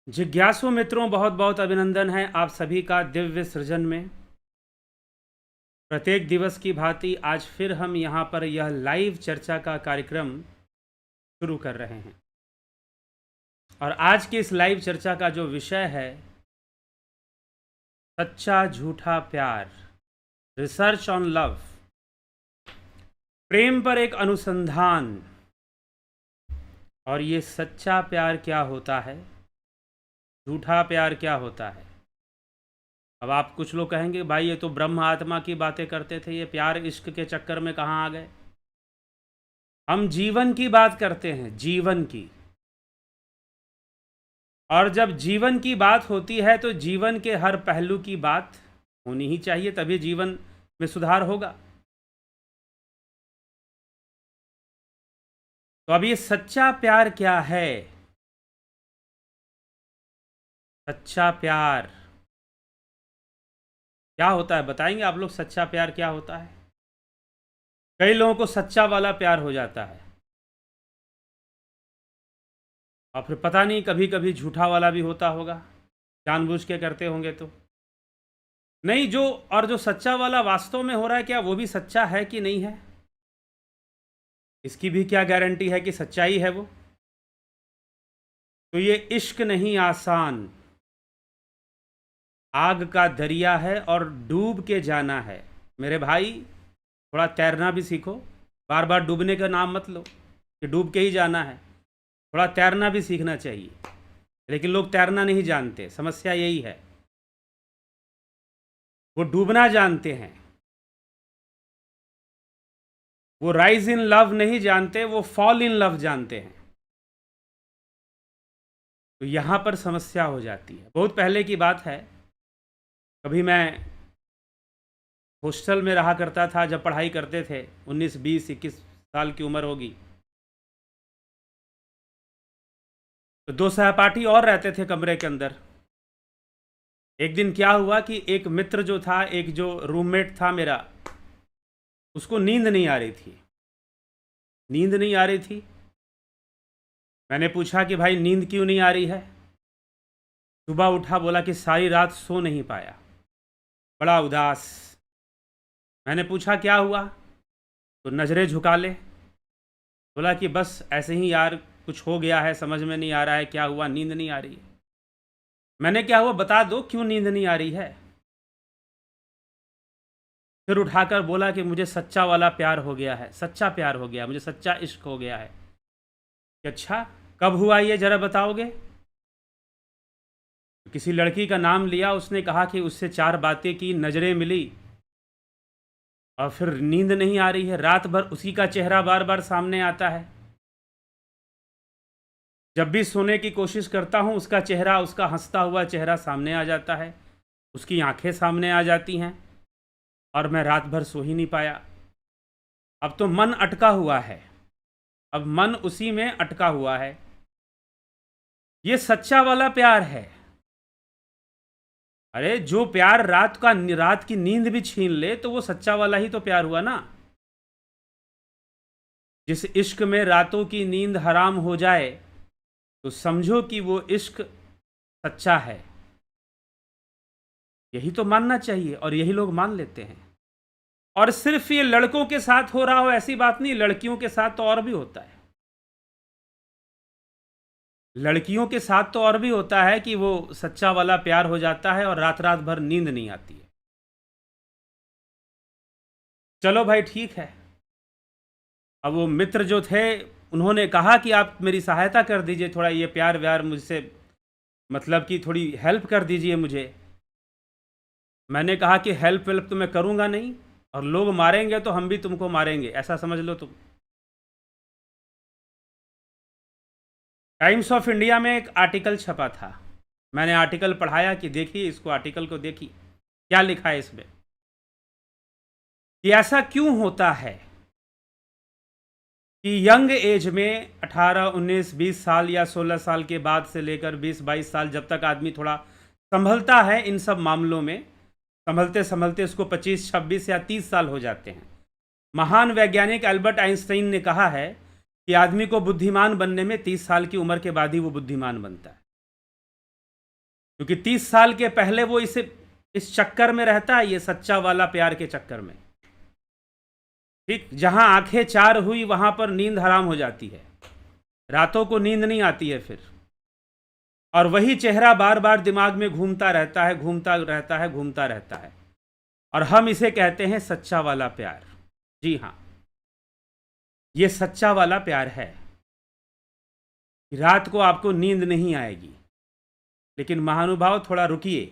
जिज्ञासु मित्रों, बहुत बहुत अभिनंदन है आप सभी का दिव्य सृजन में। प्रत्येक दिवस की भांति आज फिर हम यहाँ पर यह लाइव चर्चा का कार्यक्रम शुरू कर रहे हैं। और आज की इस लाइव चर्चा का जो विषय है, सच्चा झूठा प्यार, रिसर्च ऑन लव, प्रेम पर एक अनुसंधान। और ये सच्चा प्यार क्या होता है, झूठा प्यार क्या होता है। अब आप कुछ लोग कहेंगे भाई ये तो ब्रह्म आत्मा की बातें करते थे, ये प्यार इश्क के चक्कर में कहाँ आ गए। हम जीवन की बात करते हैं, जीवन की। और जब जीवन की बात होती है तो जीवन के हर पहलू की बात होनी ही चाहिए, तभी जीवन में सुधार होगा। तो अब ये सच्चा प्यार क्या है, सच्चा प्यार क्या होता है, बताएंगे आप लोग सच्चा प्यार क्या होता है। कई लोगों को सच्चा वाला प्यार हो जाता है और फिर पता नहीं कभी कभी झूठा वाला भी होता होगा, जानबूझ के करते होंगे तो नहीं। जो सच्चा वाला वास्तव में हो रहा है, क्या वो भी सच्चा है कि नहीं है, इसकी भी क्या गारंटी है कि सच्चाई है वो। तो ये इश्क नहीं आसान, आग का दरिया है और डूब के जाना है। मेरे भाई थोड़ा तैरना भी सीखो, बार बार डूबने का नाम मत लो कि डूब के ही जाना है। थोड़ा तैरना भी सीखना चाहिए, लेकिन लोग तैरना नहीं जानते, समस्या यही है। वो डूबना जानते हैं, वो राइज इन लव नहीं जानते, वो फॉल इन लव जानते हैं। तो यहां पर समस्या हो जाती है। बहुत पहले की बात है, कभी मैं हॉस्टल में रहा करता था, जब पढ़ाई करते थे, 19 20 21 साल की उम्र होगी। तो दो सहपाठी और रहते थे कमरे के अंदर। एक दिन क्या हुआ कि एक मित्र जो था, एक जो रूममेट था मेरा, उसको नींद नहीं आ रही थी, नींद नहीं आ रही थी। मैंने पूछा कि भाई नींद क्यों नहीं आ रही है। सुबह उठा, बोला कि सारी रात सो नहीं पाया, बड़ा उदास। मैंने पूछा क्या हुआ, तो नज़रें झुका ले, बोला कि बस ऐसे ही यार, कुछ हो गया है, समझ में नहीं आ रहा है क्या हुआ, नींद नहीं आ रही है। मैंने क्या हुआ बता दो, क्यों नींद नहीं आ रही है। फिर उठाकर बोला कि मुझे सच्चा वाला प्यार हो गया है, सच्चा प्यार हो गया, मुझे सच्चा इश्क हो गया है। कि अच्छा, कब हुआ ये जरा बताओगे। किसी लड़की का नाम लिया, उसने कहा कि उससे 4 बातें की, नज़रें मिली और फिर नींद नहीं आ रही है, रात भर उसी का चेहरा बार बार सामने आता है। जब भी सोने की कोशिश करता हूँ, उसका चेहरा, उसका हंसता हुआ चेहरा सामने आ जाता है, उसकी आंखें सामने आ जाती हैं, और मैं रात भर सो ही नहीं पाया। अब तो मन अटका हुआ है, अब मन उसी में अटका हुआ है। ये सच्चा वाला प्यार है। अरे जो प्यार रात की नींद भी छीन ले, तो वो सच्चा वाला ही तो प्यार हुआ ना। जिस इश्क में रातों की नींद हराम हो जाए, तो समझो कि वो इश्क सच्चा है। यही तो मानना चाहिए, और यही लोग मान लेते हैं। और सिर्फ ये लड़कों के साथ हो रहा हो ऐसी बात नहीं, लड़कियों के साथ तो और भी होता है। लड़कियों के साथ तो और भी होता है कि वो सच्चा वाला प्यार हो जाता है और रात रात भर नींद नहीं आती है। चलो भाई ठीक है। अब वो मित्र जो थे, उन्होंने कहा कि आप मेरी सहायता कर दीजिए, थोड़ा ये प्यार व्यार मुझसे, मतलब कि थोड़ी हेल्प कर दीजिए मुझे। मैंने कहा कि हेल्प वेल्प तो मैं करूँगा नहीं, और लोग मारेंगे तो हम भी तुमको मारेंगे, ऐसा समझ लो तुम। टाइम्स ऑफ इंडिया में एक आर्टिकल छपा था, मैंने आर्टिकल पढ़ाया कि देखिए इसको, आर्टिकल को देखिए क्या लिखा है इसमें, कि ऐसा क्यों होता है कि यंग एज में 18 19 20 साल या 16 साल के बाद से लेकर 20 22 साल, जब तक आदमी थोड़ा संभलता है इन सब मामलों में, संभलते संभलते उसको 25 26 या 30 साल हो जाते हैं। महान वैज्ञानिक अल्बर्ट आइंस्टाइन ने कहा है कि आदमी को बुद्धिमान बनने में 30 साल की उम्र के बाद ही वो बुद्धिमान बनता है। क्योंकि 30 साल के पहले वो इस चक्कर में रहता है, ये सच्चा वाला प्यार के चक्कर में। ठीक, जहां आंखें चार हुई वहां पर नींद हराम हो जाती है, रातों को नींद नहीं आती है फिर, और वही चेहरा बार बार दिमाग में घूमता रहता है, घूमता रहता है, घूमता रहता है, और हम इसे कहते हैं सच्चा वाला प्यार। जी हाँ, ये सच्चा वाला प्यार है। रात को आपको नींद नहीं आएगी, लेकिन महानुभाव थोड़ा रुकिए,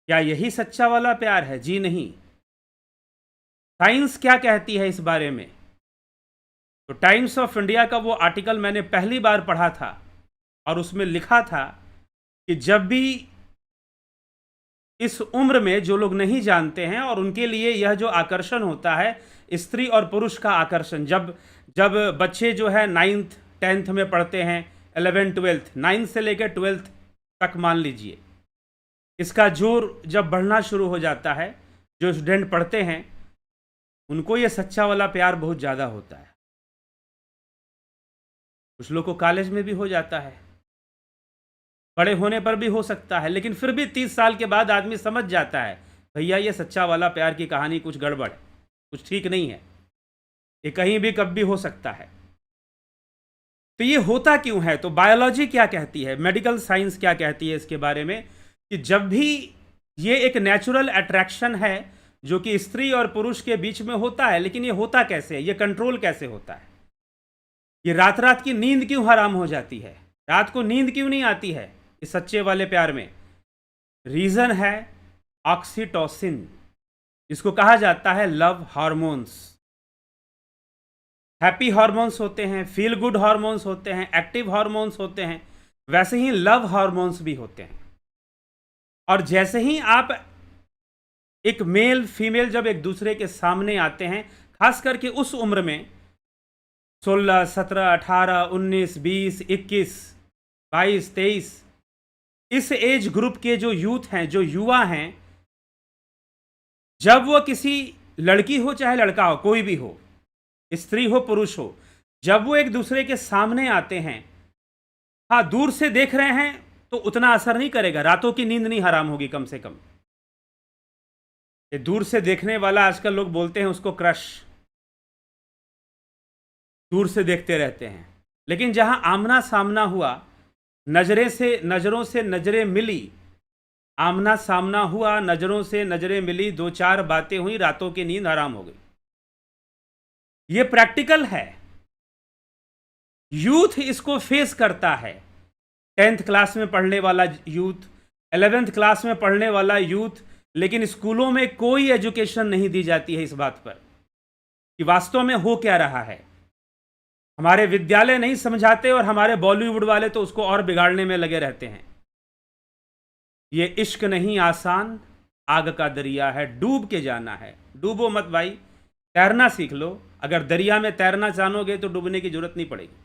क्या यही सच्चा वाला प्यार है? जी नहीं। साइंस क्या कहती है इस बारे में? तो टाइम्स ऑफ इंडिया का वो आर्टिकल मैंने पहली बार पढ़ा था, और उसमें लिखा था कि जब भी इस उम्र में जो लोग नहीं जानते हैं, और उनके लिए यह जो आकर्षण होता है स्त्री और पुरुष का आकर्षण, जब जब बच्चे जो है 9th 10th में पढ़ते हैं, 11th 12th, 9th से लेकर 12th तक मान लीजिए, इसका जोर जब बढ़ना शुरू हो जाता है, जो स्टूडेंट पढ़ते हैं उनको ये सच्चा वाला प्यार बहुत ज़्यादा होता है। कुछ लोग को कॉलेज में भी हो जाता है, बड़े होने पर भी हो सकता है, लेकिन फिर भी 30 साल के बाद आदमी समझ जाता है भैया ये सच्चा वाला प्यार की कहानी कुछ गड़बड़ है, कुछ ठीक नहीं है, ये कहीं भी कब भी हो सकता है। तो ये होता क्यों है? तो बायोलॉजी क्या कहती है, मेडिकल साइंस क्या कहती है इसके बारे में, कि जब भी ये एक नेचुरल अट्रैक्शन है जो कि स्त्री और पुरुष के बीच में होता है, लेकिन ये होता कैसे है, ये कंट्रोल कैसे होता है? ये रात रात की नींद क्यों हराम हो जाती है, रात को नींद क्यों नहीं आती है इस सच्चे वाले प्यार में? रीजन है ऑक्सीटोसिन, जिसको कहा जाता है लव हार्मोन्स। हैप्पी हार्मोन्स होते हैं, फील गुड हार्मोन्स होते हैं, एक्टिव हार्मोन्स होते हैं, वैसे ही लव हार्मोन्स भी होते हैं। और जैसे ही आप एक मेल फीमेल जब एक दूसरे के सामने आते हैं, खास करके उस उम्र में 16, 17, 18, 19, 20, 21, 22, 23, इस एज ग्रुप के जो यूथ हैं, जो युवा हैं, जब वो किसी लड़की हो चाहे लड़का हो, कोई भी हो, स्त्री हो पुरुष हो, जब वो एक दूसरे के सामने आते हैं, हाँ दूर से देख रहे हैं तो उतना असर नहीं करेगा, रातों की नींद नहीं हराम होगी कम से कम। ये दूर से देखने वाला आजकल लोग बोलते हैं उसको क्रश, दूर से देखते रहते हैं, लेकिन जहां आमना सामना हुआ, नजरों से नजरें मिली, आमना सामना हुआ, नजरों से नजरें मिली, दो चार बातें हुई, रातों की नींद हराम हो गई। ये प्रैक्टिकल है, यूथ इसको फेस करता है। 10th क्लास में पढ़ने वाला यूथ, 11th क्लास में पढ़ने वाला यूथ, लेकिन स्कूलों में कोई एजुकेशन नहीं दी जाती है इस बात पर कि वास्तव में हो क्या रहा है। हमारे विद्यालय नहीं समझाते, और हमारे बॉलीवुड वाले तो उसको और बिगाड़ने में लगे रहते हैं। ये इश्क नहीं आसान, आग का दरिया है, डूब के जाना है। डूबो मत भाई, तैरना सीख लो। अगर दरिया में तैरना जानोगे तो डूबने की जरूरत नहीं पड़ेगी।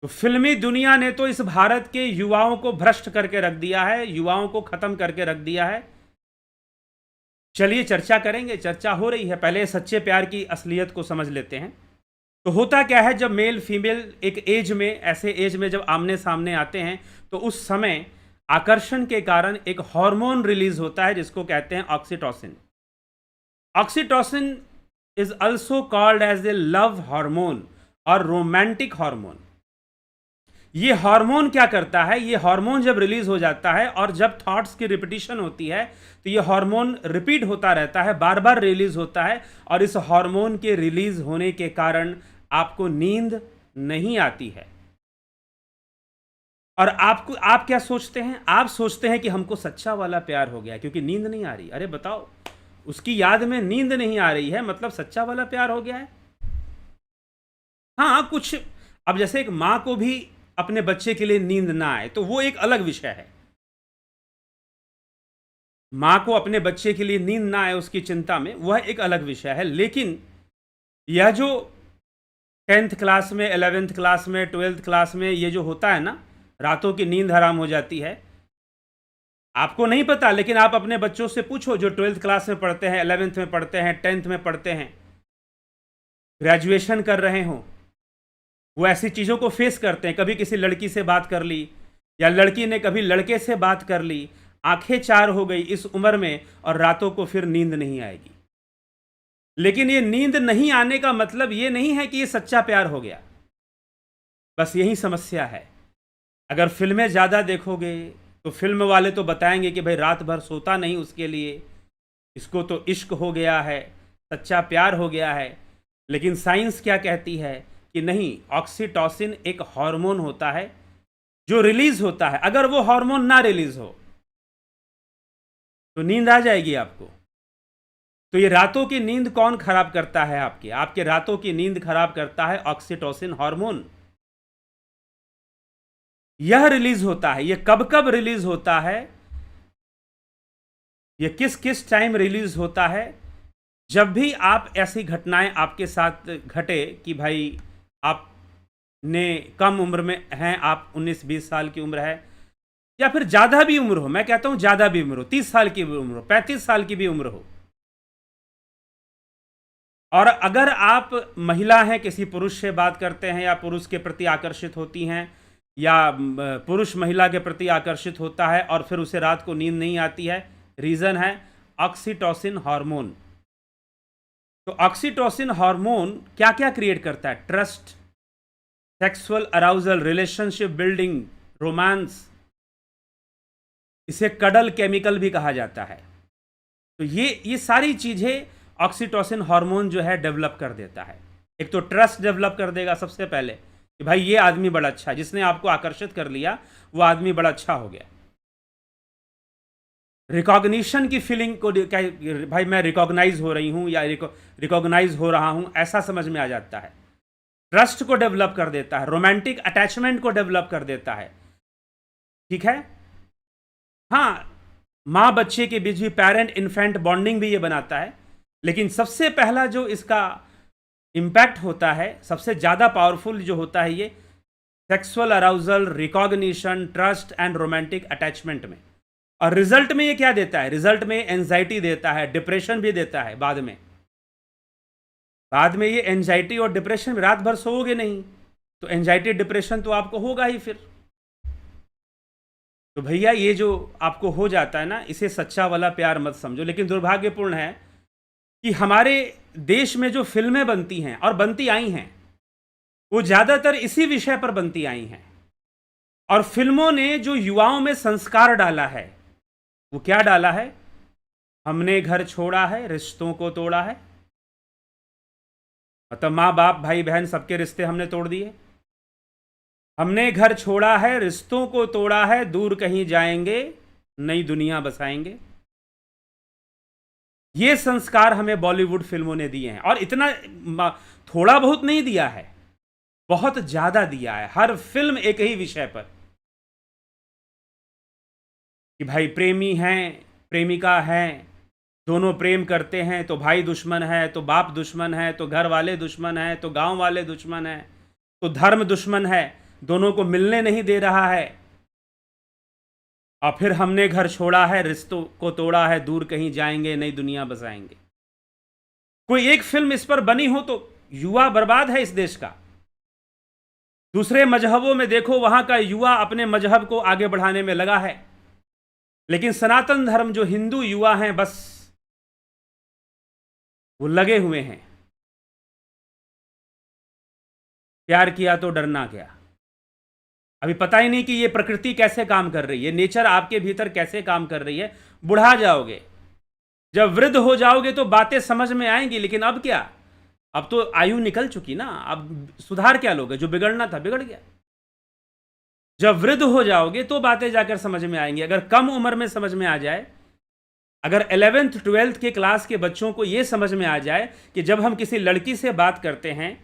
तो फिल्मी दुनिया ने तो इस भारत के युवाओं को भ्रष्ट करके रख दिया है, युवाओं को खत्म करके रख दिया है। चलिए चर्चा करेंगे, चर्चा हो रही है, पहले सच्चे प्यार की असलियत को समझ लेते हैं। तो होता क्या है, जब मेल फीमेल एक एज में, ऐसे एज में जब आमने सामने आते हैं, तो उस समय आकर्षण के कारण एक हार्मोन रिलीज होता है जिसको कहते हैं oxytocin. Oxytocin is also called as a love hormone और रोमांटिक हार्मोन। ये हार्मोन क्या करता है, ये हार्मोन जब रिलीज हो जाता है और जब थॉट्स की रिपीटिशन होती है, तो ये हार्मोन रिपीट होता रहता है, बार बार रिलीज होता है, और इस हार्मोन के रिलीज होने के कारण आपको नींद नहीं आती है। और आप क्या सोचते हैं? आप सोचते हैं कि हमको सच्चा वाला प्यार हो गया क्योंकि नींद नहीं आ रही। अरे बताओ, उसकी याद में नींद नहीं आ रही है, मतलब सच्चा वाला प्यार हो गया है? हाँ कुछ, अब जैसे एक मां को भी अपने बच्चे के लिए नींद ना आए तो वो एक अलग विषय है। मां को अपने बच्चे के लिए नींद ना आए उसकी चिंता में, वह एक अलग विषय है। लेकिन यह जो 10th क्लास में, 11th क्लास में, 12th क्लास में ये जो होता है ना, रातों की नींद हराम हो जाती है, आपको नहीं पता, लेकिन आप अपने बच्चों से पूछो जो 12th क्लास में पढ़ते हैं, 11th में पढ़ते हैं, 10th में पढ़ते हैं, ग्रेजुएशन कर रहे हो, वो ऐसी चीज़ों को फेस करते हैं, कभी किसी लड़की से बात कर ली या लड़की ने कभी लड़के से बात कर ली, आंखें चार हो गई इस उम्र में और रातों को फिर नींद नहीं आएगी। लेकिन ये नींद नहीं आने का मतलब ये नहीं है कि ये सच्चा प्यार हो गया, बस यही समस्या है। अगर फिल्में ज़्यादा देखोगे तो फिल्म वाले तो बताएंगे कि भाई रात भर सोता नहीं उसके लिए, इसको तो इश्क हो गया है, सच्चा प्यार हो गया है। लेकिन साइंस क्या कहती है कि नहीं, ऑक्सीटोसिन एक हार्मोन होता है जो रिलीज होता है। अगर वो हार्मोन ना रिलीज हो तो नींद आ जाएगी आपको। तो ये रातों की नींद कौन खराब करता है? आपके रातों की नींद खराब करता है ऑक्सीटोसिन हार्मोन। यह रिलीज होता है। ये कब कब रिलीज होता है, ये किस किस टाइम रिलीज होता है? जब भी आप ऐसी घटनाएं आपके साथ घटे कि भाई आपने कम उम्र में हैं, आप 19-20 साल की उम्र है या फिर ज़्यादा भी उम्र हो, मैं कहता हूं ज़्यादा भी उम्र हो, 30 साल की भी उम्र हो, 35 साल की भी उम्र हो, और अगर आप महिला हैं, किसी पुरुष से बात करते हैं या पुरुष के प्रति आकर्षित होती हैं या पुरुष महिला के प्रति आकर्षित होता है और फिर उसे रात को नींद नहीं आती है, रीज़न है ऑक्सीटोसिन हार्मोन। तो ऑक्सीटोसिन हार्मोन क्या क्या क्रिएट करता है? Trust, sexual arousal, relationship building, romance, इसे कडल केमिकल भी कहा जाता है। तो ये सारी चीज़ें ऑक्सीटोसिन हार्मोन जो है डेवलप कर देता है। एक तो ट्रस्ट डेवलप कर देगा सबसे पहले कि भाई ये आदमी बड़ा अच्छा है, जिसने आपको आकर्षित कर लिया वो आदमी बड़ा अच्छा हो गया। रिकॉग्निशन की फीलिंग को, भाई मैं रिकॉग्नाइज हो रही हूं या रिकॉग्नाइज हो रहा हूं, ऐसा समझ में आ जाता है। ट्रस्ट को डेवलप कर देता है, रोमांटिक अटैचमेंट को डेवलप कर देता है। ठीक है, हाँ, माँ बच्चे के बीच भी पेरेंट इन्फेंट बॉन्डिंग भी ये बनाता है। लेकिन सबसे पहला जो इसका इम्पैक्ट होता है, सबसे ज़्यादा पावरफुल जो होता है, ये sexual arousal, recognition, trust and romantic attachment में। और रिजल्ट में ये क्या देता है? रिजल्ट में एंजाइटी देता है, डिप्रेशन भी देता है। बाद में ये एंजाइटी और डिप्रेशन, रात भर सोओगे नहीं तो एंजाइटी डिप्रेशन तो आपको होगा ही फिर। तो भैया ये जो आपको हो जाता है ना, इसे सच्चा वाला प्यार मत समझो। लेकिन दुर्भाग्यपूर्ण है कि हमारे देश में जो फिल्में बनती हैं और बनती आई हैं, वो ज़्यादातर इसी विषय पर बनती आई हैं। और फिल्मों ने जो युवाओं में संस्कार डाला है, वो क्या डाला है? हमने घर छोड़ा है, रिश्तों को तोड़ा है। मतलब माँ बाप, भाई बहन, सबके रिश्ते हमने तोड़ दिए। हमने घर छोड़ा है, रिश्तों को तोड़ा है, दूर कहीं जाएंगे, नई दुनिया बसाएंगे। ये संस्कार हमें बॉलीवुड फिल्मों ने दिए हैं। और इतना थोड़ा बहुत नहीं दिया है, बहुत ज्यादा दिया है। हर फिल्म एक ही विषय पर कि भाई प्रेमी हैं, प्रेमिका हैं, दोनों प्रेम करते हैं तो भाई दुश्मन है, तो बाप दुश्मन है, तो घर वाले दुश्मन है, तो गांव वाले दुश्मन है, तो धर्म दुश्मन है, दोनों को मिलने नहीं दे रहा है। और फिर हमने घर छोड़ा है, रिश्तों को तोड़ा है, दूर कहीं जाएंगे, नई दुनिया बसाएंगे। कोई एक फिल्म इस पर बनी हो तो युवा बर्बाद है इस देश का। दूसरे मजहबों में देखो, वहां का युवा अपने मजहब को आगे बढ़ाने में लगा है। लेकिन सनातन धर्म जो हिंदू युवा हैं, बस वो लगे हुए हैं, प्यार किया तो डरना क्या। अभी पता ही नहीं कि ये प्रकृति कैसे काम कर रही है, नेचर आपके भीतर कैसे काम कर रही है। बुढ़ा जाओगे, जब वृद्ध हो जाओगे तो बातें समझ में आएंगी। लेकिन अब क्या, अब तो आयु निकल चुकी ना, अब सुधार क्या लोगे? जो बिगड़ना था बिगड़ गया। जब वृद्ध हो जाओगे तो बातें जाकर समझ में आएंगी। अगर कम उम्र में समझ में आ जाए, अगर 11th 12th के क्लास के बच्चों को यह समझ में आ जाए कि जब हम किसी लड़की से बात करते हैं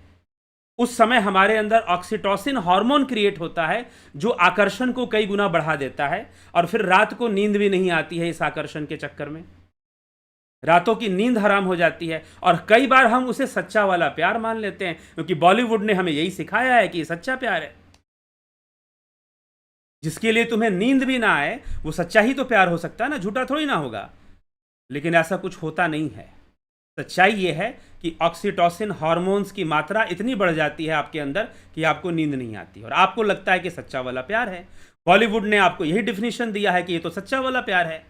उस समय हमारे अंदर ऑक्सीटोसिन हार्मोन क्रिएट होता है जो आकर्षण को कई गुना बढ़ा देता है, और फिर रात को नींद भी नहीं आती है। इस आकर्षण के चक्कर में रातों की नींद हराम हो जाती है, और कई बार हम उसे सच्चा वाला प्यार मान लेते हैं, क्योंकि बॉलीवुड ने हमें यही सिखाया है कि ये सच्चा प्यार है। जिसके लिए तुम्हें नींद भी ना आए वो सच्चा ही तो प्यार हो सकता है ना, झूठा थोड़ी ना होगा। लेकिन ऐसा कुछ होता नहीं है। सच्चाई ये है कि ऑक्सीटोसिन हार्मोन्स की मात्रा इतनी बढ़ जाती है आपके अंदर कि आपको नींद नहीं आती और आपको लगता है कि सच्चा वाला प्यार है। बॉलीवुड ने आपको यही डिफिनेशन दिया है कि ये तो सच्चा वाला प्यार है।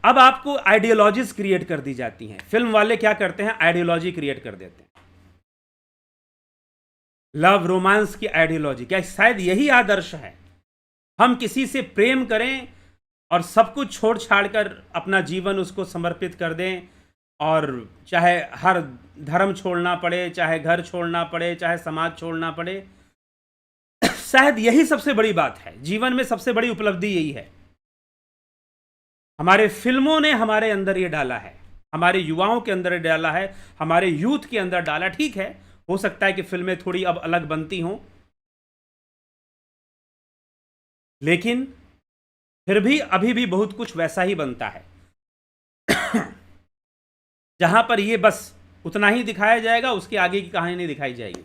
अब आपको आइडियोलॉजीज क्रिएट कर दी जाती हैं। फिल्म वाले क्या करते हैं, आइडियोलॉजी क्रिएट कर देते हैं, लव रोमांस की आइडियोलॉजी। क्या शायद यही आदर्श है, हम किसी से प्रेम करें और सब कुछ छोड़ छाड़ कर अपना जीवन उसको समर्पित कर दें, और चाहे हर धर्म छोड़ना पड़े, चाहे घर छोड़ना पड़े, चाहे समाज छोड़ना पड़े। शायद यही सबसे बड़ी बात है, जीवन में सबसे बड़ी उपलब्धि यही है। हमारे फिल्मों ने हमारे अंदर ये डाला है, हमारे युवाओं के अंदर डाला है, हमारे यूथ के अंदर डाला। ठीक है, हो सकता है कि फिल्में थोड़ी अब अलग बनती हों, लेकिन फिर भी अभी भी बहुत कुछ वैसा ही बनता है जहां पर ये बस उतना ही दिखाया जाएगा, उसके आगे की कहानी नहीं दिखाई जाएगी,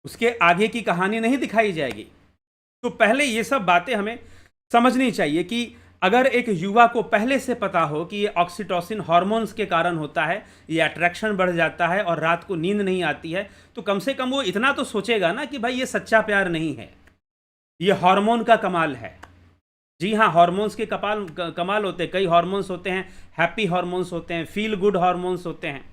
उसके आगे की कहानी नहीं दिखाई जाएगी। तो पहले ये सब बातें हमें समझनी चाहिए कि अगर एक युवा को पहले से पता हो कि ये ऑक्सीटोसिन हार्मोन्स के कारण होता है, ये अट्रैक्शन बढ़ जाता है और रात को नींद नहीं आती है, तो कम से कम वो इतना तो सोचेगा ना कि भाई ये सच्चा प्यार नहीं है, ये हार्मोन का कमाल है। जी हाँ, हार्मोन्स के कमाल होते हैं। कई हार्मोन्स होते हैं, हैप्पी हार्मोन्स होते हैं, फील गुड हार्मोन्स होते हैं,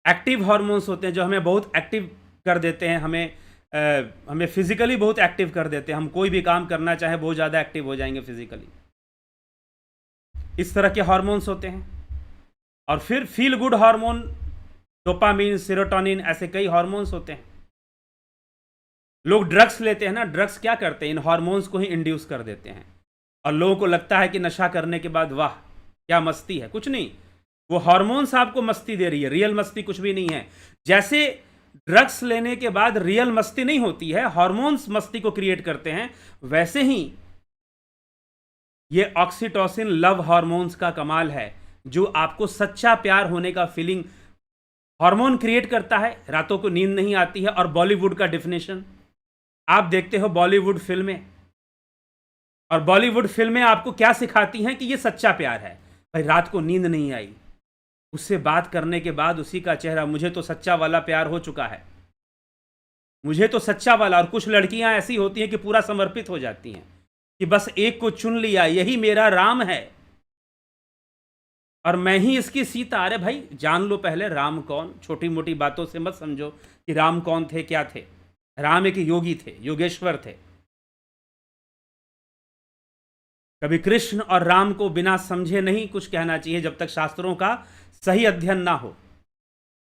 एक्टिव हार्मोन्स होते हैं जो हमें बहुत एक्टिव कर देते हैं, हमें फिजिकली बहुत एक्टिव कर देते हैं। हम कोई भी काम करना चाहे बहुत ज़्यादा एक्टिव हो जाएंगे फिजिकली, इस तरह के हार्मोन्स होते हैं। और फिर feel good hormone, dopamine, serotonin, ऐसे कई हार्मोन्स होते हैं। लोग ड्रग्स लेते हैं ना, ड्रग्स क्या करते हैं, इन हार्मोन्स को ही इंड्यूस कर देते हैं और लोगों को लगता है कि नशा करने के बाद वाह क्या मस्ती है। कुछ नहीं, वो हार्मोन्स आपको मस्ती दे रही है, रियल मस्ती कुछ भी नहीं है। जैसे ड्रग्स लेने के बाद रियल मस्ती नहीं होती है, हार्मोन्स मस्ती को क्रिएट करते हैं, वैसे ही ये ऑक्सीटोसिन लव हार्मोन्स का कमाल है जो आपको सच्चा प्यार होने का फीलिंग हार्मोन क्रिएट करता है। रातों को नींद नहीं आती है। और बॉलीवुड का डेफिनेशन आप देखते हो, बॉलीवुड फिल्में, और बॉलीवुड फिल्में आपको क्या सिखाती हैं कि ये सच्चा प्यार है। भाई रात को नींद नहीं आई, उससे बात करने के बाद उसी का चेहरा, मुझे तो सच्चा वाला प्यार हो चुका है, मुझे तो सच्चा वाला। और कुछ लड़कियां ऐसी होती हैं कि पूरा समर्पित हो जाती हैं कि बस एक को चुन लिया, यही मेरा राम है और मैं ही इसकी सीता। अरे भाई जान लो पहले राम कौन, छोटी मोटी बातों से मत समझो कि राम कौन थे, क्या थे। राम एक योगी थे, योगेश्वर थे। कभी कृष्ण और राम को बिना समझे नहीं कुछ कहना चाहिए जब तक शास्त्रों का सही अध्ययन ना हो।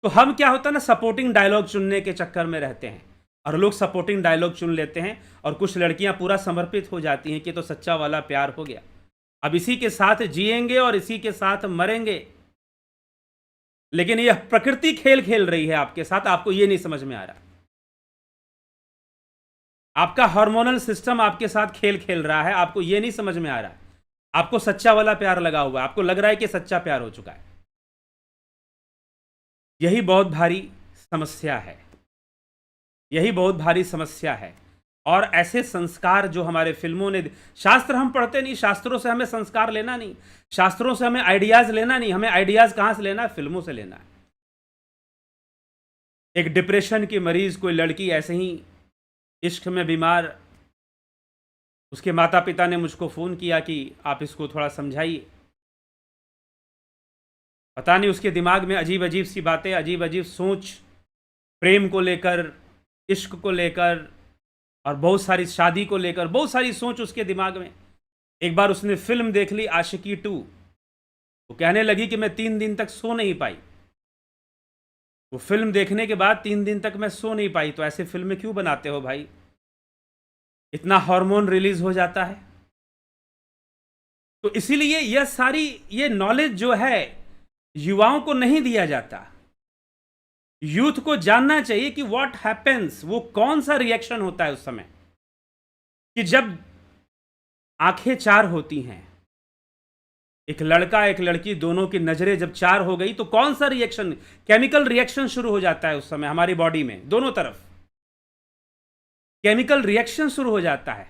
तो हम क्या होता है ना, सपोर्टिंग डायलॉग चुनने के चक्कर में रहते हैं और लोग सपोर्टिंग डायलॉग चुन लेते हैं और कुछ लड़कियां पूरा समर्पित हो जाती हैं कि तो सच्चा वाला प्यार हो गया, अब इसी के साथ जिएंगे और इसी के साथ मरेंगे। लेकिन यह प्रकृति खेल खेल रही है आपके साथ, आपको यह नहीं समझ में आ रहा। आपका हार्मोनल सिस्टम आपके साथ खेल खेल रहा है, आपको यह नहीं समझ में आ रहा। आपको सच्चा वाला प्यार लगा हुआ है, आपको लग रहा है कि सच्चा प्यार हो चुका है। यही बहुत भारी समस्या है, यही बहुत भारी समस्या है। और ऐसे संस्कार जो हमारे फिल्मों ने, शास्त्र हम पढ़ते नहीं, शास्त्रों से हमें संस्कार लेना नहीं, शास्त्रों से हमें आइडियाज लेना नहीं। हमें आइडियाज कहां से लेना है, फिल्मों से लेना है। एक डिप्रेशन की मरीज, कोई लड़की ऐसे ही इश्क में बीमार, उसके माता पिता ने मुझको फ़ोन किया कि आप इसको थोड़ा समझाइए। पता नहीं उसके दिमाग में अजीब अजीब सी बातें, अजीब अजीब सोच, प्रेम को लेकर, इश्क को लेकर और बहुत सारी शादी को लेकर बहुत सारी सोच उसके दिमाग में। एक बार उसने फिल्म देख ली आशिकी 2, वो कहने लगी कि मैं 3 दिन तक सो नहीं पाई। वो फिल्म देखने के बाद 3 दिन तक मैं सो नहीं पाई। तो ऐसे फिल्में क्यों बनाते हो भाई, इतना हार्मोन रिलीज हो जाता है। तो इसीलिए यह सारी ये नॉलेज जो है युवाओं को नहीं दिया जाता। यूथ को जानना चाहिए कि व्हाट हैपेंस, वो कौन सा रिएक्शन होता है उस समय कि जब आंखें चार होती हैं, एक लड़का एक लड़की, दोनों की नजरें जब चार हो गई तो कौन सा रिएक्शन, केमिकल रिएक्शन शुरू हो जाता है उस समय हमारी बॉडी में, दोनों तरफ केमिकल रिएक्शन शुरू हो जाता है।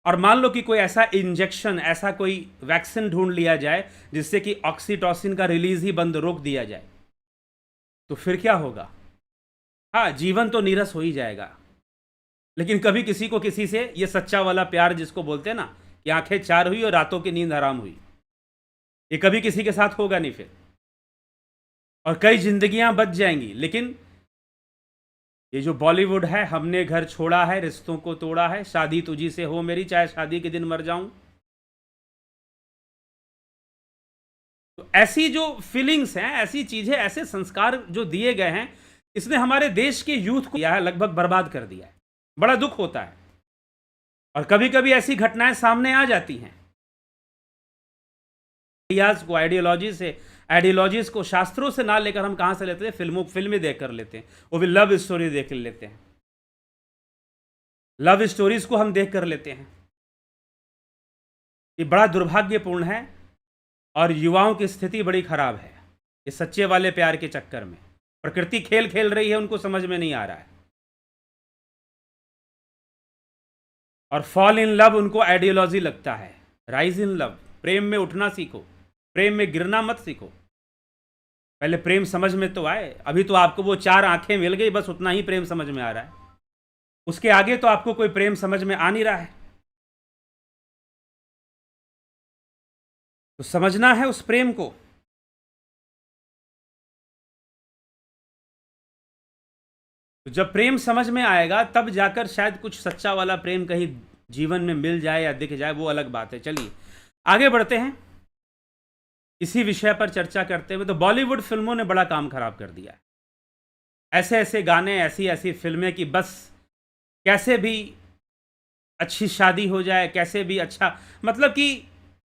और मान लो कि कोई ऐसा इंजेक्शन, ऐसा कोई वैक्सीन ढूंढ लिया जाए जिससे कि ऑक्सीटोसिन का रिलीज ही बंद रोक दिया जाए, तो फिर क्या होगा? हाँ, जीवन तो नीरस हो ही जाएगा, लेकिन कभी किसी को किसी से ये सच्चा वाला प्यार जिसको बोलते हैं ना कि आंखें चार हुई और रातों की नींद हराम हुई, ये कभी किसी के साथ होगा नहीं फिर। और कई जिंदगियां बच जाएंगी। लेकिन ये जो बॉलीवुड है, हमने घर छोड़ा है, रिश्तों को तोड़ा है, शादी तुझी से हो मेरी, चाहे शादी के दिन मर जाऊं, तो ऐसी जो फीलिंग्स हैं, ऐसी चीजें, ऐसे संस्कार जो दिए गए हैं, इसने हमारे देश के यूथ को यह लगभग बर्बाद कर दिया है। बड़ा दुख होता है। और कभी कभी ऐसी घटनाएं सामने आ जाती हैं, को आइडियोलॉजीज को शास्त्रों से ना लेकर हम कहां से लेते हैं? फिल्में देख कर लेते हैं, वो भी लव स्टोरी देख लेते हैं, लव स्टोरीज को हम देख कर लेते हैं। ये बड़ा दुर्भाग्यपूर्ण है और युवाओं की स्थिति बड़ी खराब है ये सच्चे वाले प्यार के चक्कर में। प्रकृति खेल खेल रही है, उनको समझ में नहीं आ रहा है। और फॉल इन लव उनको आइडियोलॉजी लगता है। राइज इन लव, प्रेम में उठना सीखो, प्रेम में गिरना मत सीखो। पहले प्रेम समझ में तो आए। अभी तो आपको वो 4 आंखें मिल गई, बस उतना ही प्रेम समझ में आ रहा है। उसके आगे तो आपको कोई प्रेम समझ में आ नहीं रहा है। तो समझना है उस प्रेम को। तो जब प्रेम समझ में आएगा तब जाकर शायद कुछ सच्चा वाला प्रेम कहीं जीवन में मिल जाए या दिख जाए, वो अलग बात है। चलिए आगे बढ़ते हैं इसी विषय पर चर्चा करते हुए। तो बॉलीवुड फिल्मों ने बड़ा काम खराब कर दिया है। ऐसे ऐसे गाने, ऐसी ऐसी फिल्में कि बस कैसे भी अच्छी शादी हो जाए, कैसे भी अच्छा, मतलब कि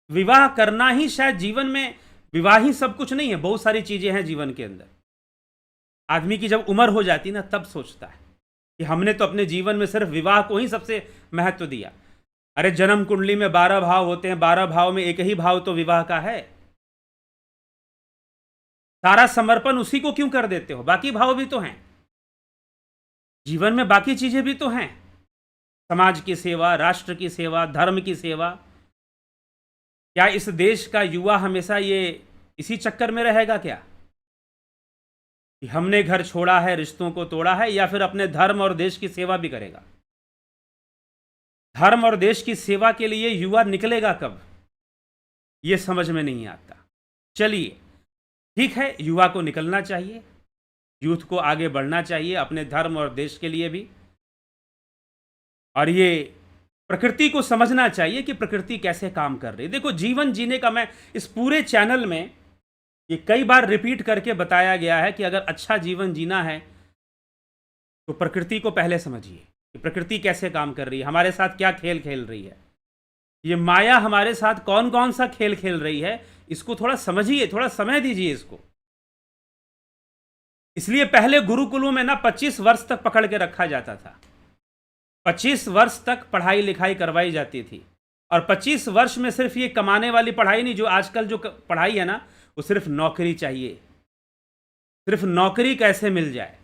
विवाह करना ही शायद जीवन में, विवाह ही सब कुछ नहीं है, बहुत सारी चीजें हैं जीवन के अंदर। आदमी की जब उम्र हो जाती ना तब सोचता है कि हमने तो अपने जीवन में सिर्फ विवाह को ही सबसे महत्व दिया। अरे जन्म कुंडली में 12 भाव होते हैं, 12 भाव में एक ही भाव तो विवाह का है। सारा समर्पण उसी को क्यों कर देते हो? बाकी भाव भी तो हैं जीवन में, बाकी चीजें भी तो हैं, समाज की सेवा, राष्ट्र की सेवा, धर्म की सेवा। क्या इस देश का युवा हमेशा ये इसी चक्कर में रहेगा क्या कि हमने घर छोड़ा है, रिश्तों को तोड़ा है, या फिर अपने धर्म और देश की सेवा भी करेगा? धर्म और देश की सेवा के लिए युवा निकलेगा कब, यह समझ में नहीं आता। चलिए ठीक है, युवा को निकलना चाहिए, यूथ को आगे बढ़ना चाहिए अपने धर्म और देश के लिए भी। और ये प्रकृति को समझना चाहिए कि प्रकृति कैसे काम कर रही है। देखो, जीवन जीने का, मैं इस पूरे चैनल में ये कई बार रिपीट करके बताया गया है कि अगर अच्छा जीवन जीना है तो प्रकृति को पहले समझिए कि प्रकृति कैसे काम कर रही है, हमारे साथ क्या खेल खेल रही है। ये माया हमारे साथ कौन कौन सा खेल खेल रही है, इसको थोड़ा समझिए, थोड़ा समय दीजिए इसको। इसलिए पहले गुरुकुलों में ना 25 वर्ष तक पकड़ के रखा जाता था, 25 वर्ष तक पढ़ाई लिखाई करवाई जाती थी। और 25 वर्ष में सिर्फ ये कमाने वाली पढ़ाई नहीं, जो आजकल जो पढ़ाई है ना, वो सिर्फ नौकरी चाहिए, सिर्फ नौकरी कैसे मिल जाए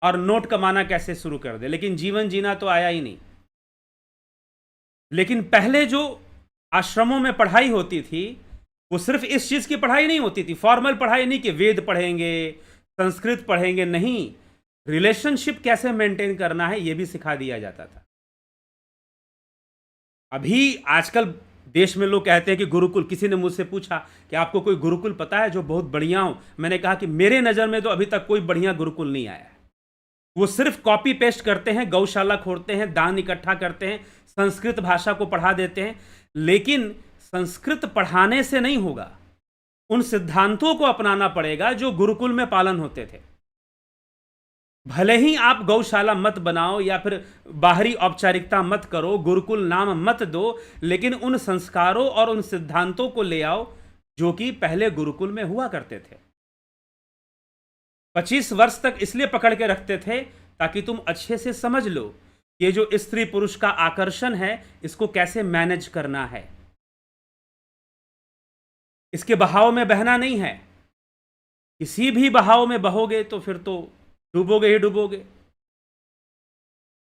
और नोट कमाना कैसे शुरू कर दे, लेकिन जीवन जीना तो आया ही नहीं। लेकिन पहले जो आश्रमों में पढ़ाई होती थी वो सिर्फ इस चीज की पढ़ाई नहीं होती थी, फॉर्मल पढ़ाई नहीं कि वेद पढ़ेंगे, संस्कृत पढ़ेंगे, नहीं, रिलेशनशिप कैसे मेंटेन करना है ये भी सिखा दिया जाता था। अभी आजकल देश में लोग कहते हैं कि गुरुकुल, किसी ने मुझसे पूछा कि आपको कोई गुरुकुल पता है जो बहुत बढ़िया हो? मैंने कहा कि मेरे नज़र में तो अभी तक कोई बढ़िया गुरुकुल नहीं आया है। वो सिर्फ कॉपी पेस्ट करते हैं, गौशाला खोलते हैं, दान इकट्ठा करते हैं, संस्कृत भाषा को पढ़ा देते हैं। लेकिन संस्कृत पढ़ाने से नहीं होगा, उन सिद्धांतों को अपनाना पड़ेगा जो गुरुकुल में पालन होते थे। भले ही आप गौशाला मत बनाओ या फिर बाहरी औपचारिकता मत करो, गुरुकुल नाम मत दो, लेकिन उन संस्कारों और उन सिद्धांतों को ले आओ जो कि पहले गुरुकुल में हुआ करते थे। 25 वर्ष तक इसलिए पकड़ के रखते थे ताकि तुम अच्छे से समझ लो ये जो स्त्री पुरुष का आकर्षण है इसको कैसे मैनेज करना है। इसके बहाव में बहना नहीं है, किसी भी बहाव में बहोगे तो फिर तो डूबोगे ही डूबोगे।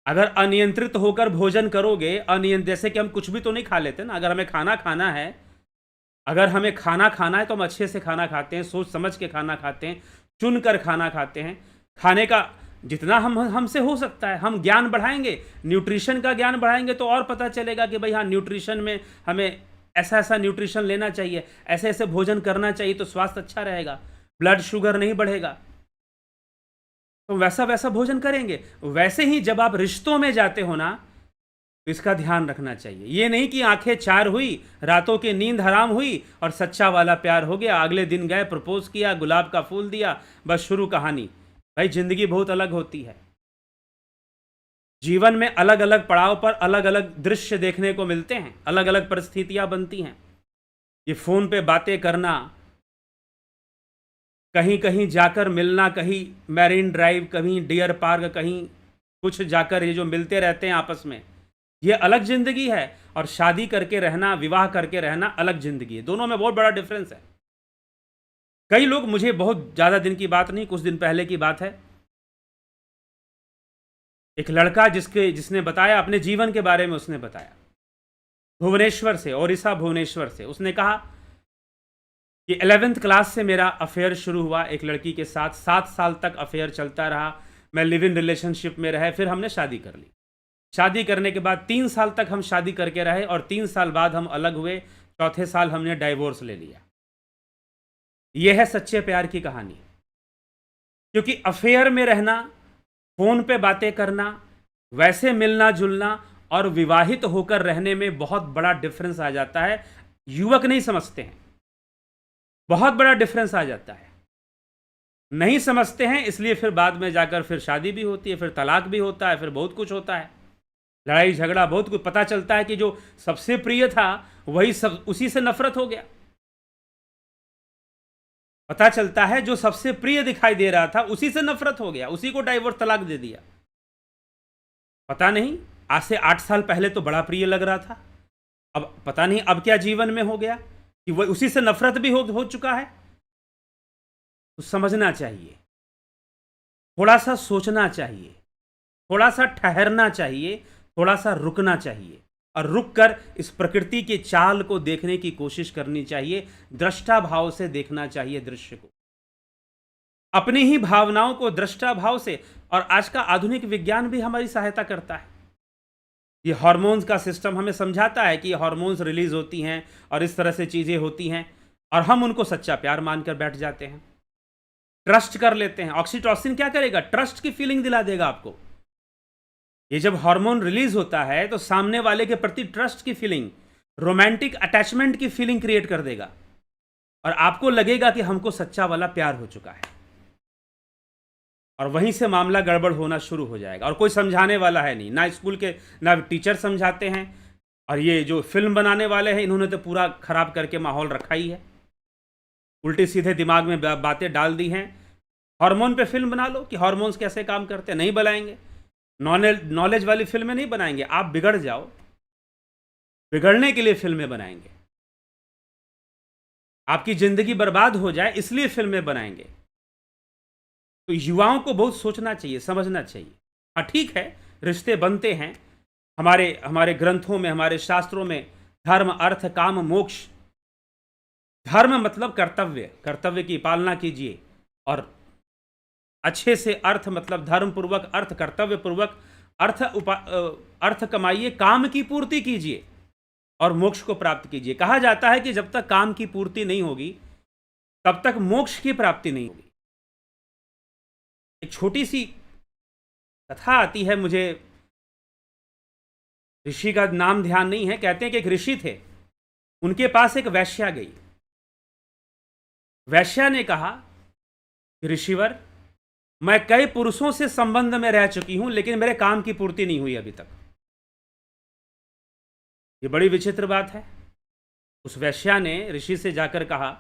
अगर अनियंत्रित होकर भोजन करोगे, जैसे कि हम कुछ भी तो नहीं खा लेते ना। अगर हमें खाना खाना है, तो हम अच्छे से खाना खाते हैं, सोच समझ के खाना खाते हैं, चुन कर खाना खाते हैं। खाने का जितना हमसे हो सकता है हम ज्ञान बढ़ाएंगे, न्यूट्रिशन का ज्ञान बढ़ाएंगे, तो और पता चलेगा कि भाई हाँ, न्यूट्रिशन में हमें ऐसा ऐसा न्यूट्रिशन लेना चाहिए, ऐसे ऐसे भोजन करना चाहिए, तो स्वास्थ्य अच्छा रहेगा, ब्लड शुगर नहीं बढ़ेगा। तो वैसा वैसा भोजन करेंगे। वैसे ही जब आप रिश्तों में जाते हो ना, तो इसका ध्यान रखना चाहिए। ये नहीं कि आंखें चार हुई, रातों की नींद हराम हुई और सच्चा वाला प्यार हो गया, अगले दिन गए, प्रपोज किया, गुलाब का फूल दिया, बस शुरू कहानी। भाई जिंदगी बहुत अलग होती है। जीवन में अलग अलग पड़ाव पर अलग अलग दृश्य देखने को मिलते हैं, अलग अलग परिस्थितियां बनती हैं। ये फोन पे बातें करना, कहीं कहीं जाकर मिलना, कहीं मैरीन ड्राइव, कहीं डियर पार्क, कहीं कुछ जाकर ये जो मिलते रहते हैं आपस में, ये अलग जिंदगी है। और शादी करके रहना, विवाह करके रहना अलग जिंदगी है। दोनों में बहुत बड़ा डिफरेंस है। कई लोग, मुझे बहुत ज़्यादा दिन की बात नहीं, कुछ दिन पहले की बात है, एक लड़का जिसने बताया अपने जीवन के बारे में, उसने बताया भुवनेश्वर से, ओडिशा भुवनेश्वर से। उसने कहा कि 11th क्लास से मेरा अफेयर शुरू हुआ एक लड़की के साथ, 7 साल तक अफेयर चलता रहा, मैं लिव इन रिलेशनशिप में रहे, फिर हमने शादी कर ली। शादी करने के बाद 3 साल तक हम शादी करके रहे और 3 साल बाद हम अलग हुए, चौथे साल हमने डाइवोर्स ले लिया। यह है सच्चे प्यार की कहानी। क्योंकि अफेयर में रहना, फोन पे बातें करना, वैसे मिलना जुलना और विवाहित होकर रहने में बहुत बड़ा डिफरेंस आ जाता है। युवक नहीं समझते हैं, बहुत बड़ा डिफरेंस आ जाता है, नहीं समझते हैं। इसलिए फिर बाद में जाकर फिर शादी भी होती है, फिर तलाक भी होता है, फिर बहुत कुछ होता है, लड़ाई झगड़ा, बहुत कुछ। पता चलता है कि जो सबसे प्रिय था वही सब, उसी से नफरत हो गया। पता चलता है जो सबसे प्रिय दिखाई दे रहा था उसी से नफरत हो गया, उसी को डाइवोर्स, तलाक दे दिया। पता नहीं, आज से 8 साल पहले तो बड़ा प्रिय लग रहा था, अब पता नहीं अब क्या जीवन में हो गया कि वो उसी से नफरत भी हो चुका है। तो समझना चाहिए, थोड़ा सा सोचना चाहिए, थोड़ा सा ठहरना चाहिए, थोड़ा सा रुकना चाहिए और रुक कर इस प्रकृति के चाल को देखने की कोशिश करनी चाहिए। दृष्टा भाव से देखना चाहिए दृश्य को, अपनी ही भावनाओं को दृष्टा भाव से। और आज का आधुनिक विज्ञान भी हमारी सहायता करता है। ये हार्मोन्स का सिस्टम हमें समझाता है कि ये हार्मोन्स रिलीज होती हैं और इस तरह से चीज़ें होती हैं, और हम उनको सच्चा प्यार मानकर बैठ जाते हैं, ट्रस्ट कर लेते हैं। ऑक्सीटोसिन क्या करेगा? ट्रस्ट की फीलिंग दिला देगा आपको। ये जब हार्मोन रिलीज होता है तो सामने वाले के प्रति ट्रस्ट की फीलिंग, रोमांटिक अटैचमेंट की फीलिंग क्रिएट कर देगा और आपको लगेगा कि हमको सच्चा वाला प्यार हो चुका है। और वहीं से मामला गड़बड़ होना शुरू हो जाएगा। और कोई समझाने वाला है नहीं, ना स्कूल के ना टीचर समझाते हैं, और ये जो फिल्म बनाने वाले हैं इन्होंने तो पूरा खराब करके माहौल रखा ही है, उल्टे सीधे दिमाग में बातें डाल दी हैं। हार्मोन पे फिल्म बना लो कि हार्मोन्स कैसे काम करते हैं, नहीं बनाएंगे। नॉलेज वाली फिल्में नहीं बनाएंगे, आप बिगड़ जाओ, बिगड़ने के लिए फिल्में बनाएंगे, आपकी जिंदगी बर्बाद हो जाए इसलिए फिल्में बनाएंगे। तो युवाओं को बहुत सोचना चाहिए, समझना चाहिए। हाँ ठीक है, रिश्ते बनते हैं, हमारे ग्रंथों में, हमारे शास्त्रों में धर्म अर्थ काम मोक्ष। धर्म मतलब कर्तव्य, कर्तव्य की पालना कीजिए, और अच्छे से अर्थ मतलब धर्म पूर्वक अर्थ, कर्तव्य पूर्वक अर्थ कमाइए, काम की पूर्ति कीजिए और मोक्ष को प्राप्त कीजिए। कहा जाता है कि जब तक काम की पूर्ति नहीं होगी तब तक मोक्ष की प्राप्ति नहीं होगी। एक छोटी सी कथा आती है, मुझे ऋषि का नाम ध्यान नहीं है। कहते हैं कि एक ऋषि थे, उनके पास एक वैश्या गई। वैश्या ने कहा कि ऋषिवर, मैं कई पुरुषों से संबंध में रह चुकी हूं लेकिन मेरे काम की पूर्ति नहीं हुई अभी तक। ये बड़ी विचित्र बात है। उस वैश्या ने ऋषि से जाकर कहा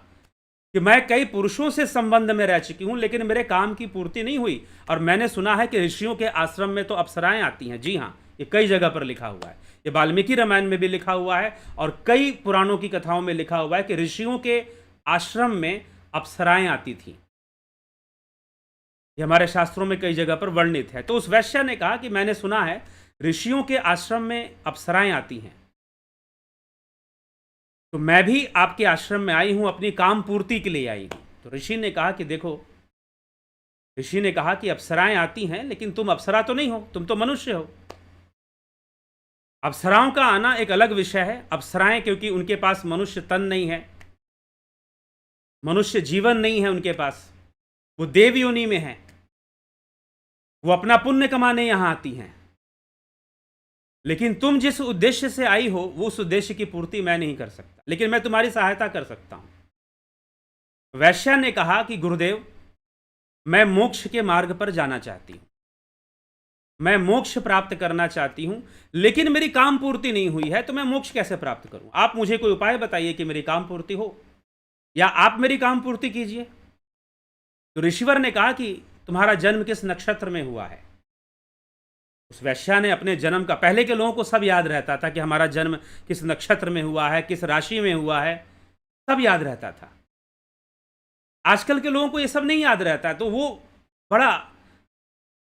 कि मैं कई पुरुषों से संबंध में रह चुकी हूं लेकिन मेरे काम की पूर्ति नहीं हुई, और मैंने सुना है कि ऋषियों के आश्रम में तो अप्सराएं आती हैं। जी हाँ, ये कई जगह पर लिखा हुआ है, ये वाल्मीकि रामायण में भी लिखा हुआ है और कई पुराणों की कथाओं में लिखा हुआ है कि ऋषियों के आश्रम में अप्सराएं आती थी। ये हमारे शास्त्रों में कई जगह पर वर्णित है। तो उस वैश्या ने कहा कि मैंने सुना है ऋषियों के आश्रम में अप्सराएं आती हैं, तो मैं भी आपके आश्रम में आई हूं, अपनी काम पूर्ति के लिए आई हूं। तो ऋषि ने कहा कि देखो, ऋषि ने कहा कि अप्सराएं आती हैं, लेकिन तुम अप्सरा तो नहीं हो, तुम तो मनुष्य हो। अप्सराओं का आना एक अलग विषय है। अप्सराएं क्योंकि उनके पास मनुष्य तन नहीं है, मनुष्य जीवन नहीं है उनके पास, वो देव योनि में है, वो अपना पुण्य कमाने यहां आती हैं। लेकिन तुम जिस उद्देश्य से आई हो, वो उस उद्देश्य की पूर्ति मैं नहीं कर सकता, लेकिन मैं तुम्हारी सहायता कर सकता हूं। वैश्या ने कहा कि गुरुदेव, मैं मोक्ष के मार्ग पर जाना चाहती हूं, मैं मोक्ष प्राप्त करना चाहती हूं, लेकिन मेरी काम पूर्ति नहीं हुई है, तो मैं मोक्ष कैसे प्राप्त करूं? आप मुझे कोई उपाय बताइए कि मेरी काम पूर्ति हो, या आप मेरी काम पूर्ति कीजिए। तो ऋषिवर ने कहा कि तुम्हारा जन्म किस नक्षत्र में हुआ है। उस वैश्या ने अपने जन्म का, पहले के लोगों को सब याद रहता था कि हमारा जन्म किस नक्षत्र में हुआ है, किस राशि में हुआ है, सब याद रहता था। आजकल के लोगों को ये सब नहीं याद रहता है, तो वो बड़ा,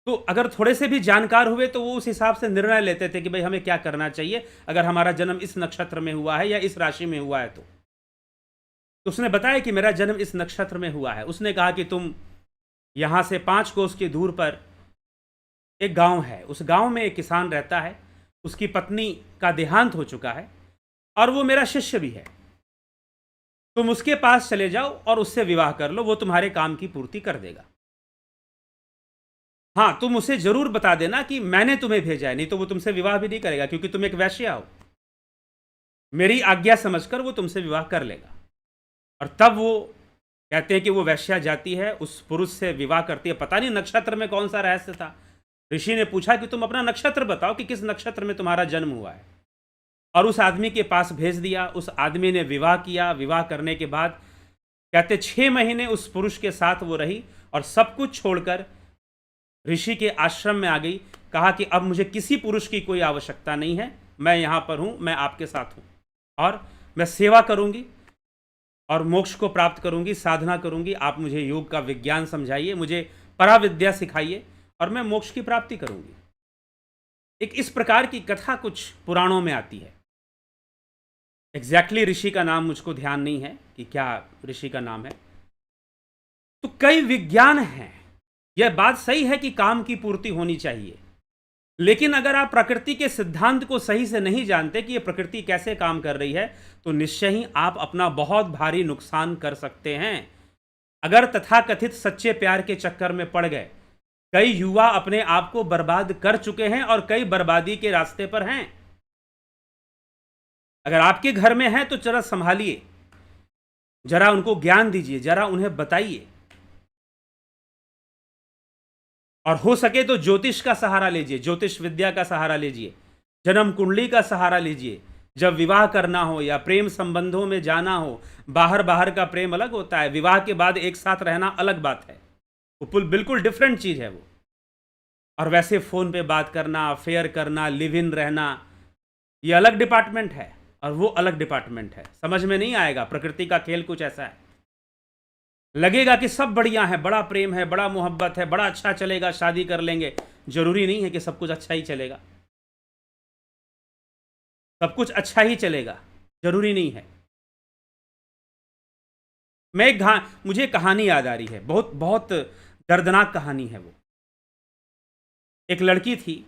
तो अगर थोड़े से भी जानकार हुए तो वो उस हिसाब से निर्णय लेते थे कि भाई हमें क्या करना चाहिए अगर हमारा जन्म इस नक्षत्र में हुआ है या इस राशि में हुआ है। तो उसने बताया कि मेरा जन्म इस नक्षत्र में हुआ है। उसने कहा कि तुम यहां से 5 कोस की दूर पर एक गांव है, उस गांव में एक किसान रहता है, उसकी पत्नी का देहांत हो चुका है और वो मेरा शिष्य भी है। तुम उसके पास चले जाओ और उससे विवाह कर लो, वो तुम्हारे काम की पूर्ति कर देगा। हाँ, तुम उसे जरूर बता देना कि मैंने तुम्हें भेजा है, नहीं तो वो तुमसे विवाह भी नहीं करेगा, क्योंकि तुम एक वैश्या हो। मेरी आज्ञा समझकर वो तुमसे विवाह कर लेगा। और तब वो कहते हैं कि वो वैश्या जाती है, उस पुरुष से विवाह करती है। पता नहीं नक्षत्र में कौन सा रहस्य था। ऋषि ने पूछा कि तुम अपना नक्षत्र बताओ कि किस नक्षत्र में तुम्हारा जन्म हुआ है, और उस आदमी के पास भेज दिया। उस आदमी ने विवाह किया। विवाह करने के बाद कहते 6 महीने उस पुरुष के साथ वो रही और सब कुछ छोड़कर ऋषि के आश्रम में आ गई। कहा कि अब मुझे किसी पुरुष की कोई आवश्यकता नहीं है, मैं यहां पर हूं, मैं आपके साथ हूं और मैं सेवा करूंगी और मोक्ष को प्राप्त करूंगी, साधना करूंगी। आप मुझे योग का विज्ञान समझाइए, मुझे पराविद्या सिखाइए और मैं मोक्ष की प्राप्ति करूंगी। एक इस प्रकार की कथा कुछ पुराणों में आती है। एग्जैक्टली ऋषि का नाम मुझको ध्यान नहीं है कि क्या ऋषि का नाम है। तो कई विज्ञान हैं। यह बात सही है कि काम की पूर्ति होनी चाहिए, लेकिन अगर आप प्रकृति के सिद्धांत को सही से नहीं जानते कि यह प्रकृति कैसे काम कर रही है, तो निश्चय ही आप अपना बहुत भारी नुकसान कर सकते हैं। अगर तथाकथित सच्चे प्यार के चक्कर में पड़ गए, कई युवा अपने आप को बर्बाद कर चुके हैं और कई बर्बादी के रास्ते पर हैं। अगर आपके घर में हैं तो जरा संभालिए, जरा उनको ज्ञान दीजिए, जरा उन्हें बताइए, और हो सके तो ज्योतिष का सहारा लीजिए, ज्योतिष विद्या का सहारा लीजिए, जन्म कुंडली का सहारा लीजिए। जब विवाह करना हो या प्रेम संबंधों में जाना हो, बाहर बाहर का प्रेम अलग होता है, विवाह के बाद एक साथ रहना अलग बात है, वो बिल्कुल डिफरेंट चीज है वो। और वैसे फोन पे बात करना, अफेयर करना, लिव इन रहना, ये अलग डिपार्टमेंट है और वो अलग डिपार्टमेंट है। समझ में नहीं आएगा। प्रकृति का खेल कुछ ऐसा है। लगेगा कि सब बढ़िया है, बड़ा प्रेम है, बड़ा मोहब्बत है, बड़ा अच्छा चलेगा, शादी कर लेंगे। जरूरी नहीं है कि सब कुछ अच्छा ही चलेगा, सब कुछ अच्छा ही चलेगा, जरूरी नहीं है। मुझे कहानी याद आ रही है, बहुत बहुत दर्दनाक कहानी है वो। एक लड़की थी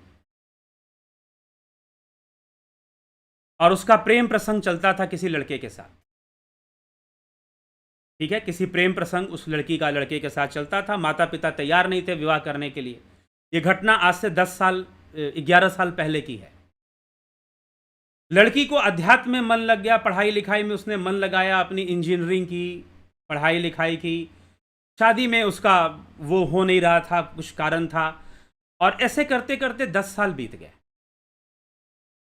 और उसका प्रेम प्रसंग चलता था किसी लड़के के साथ। ठीक है, किसी प्रेम प्रसंग उस लड़की का लड़के के साथ चलता था। माता पिता तैयार नहीं थे विवाह करने के लिए। यह घटना आज से 11 साल पहले की है। लड़की को अध्यात्म में मन लग गया, पढ़ाई लिखाई में उसने मन लगाया, अपनी इंजीनियरिंग की, पढ़ाई लिखाई की। शादी में उसका वो हो नहीं रहा था, कुछ कारण था, और ऐसे करते करते 10 साल बीत गए,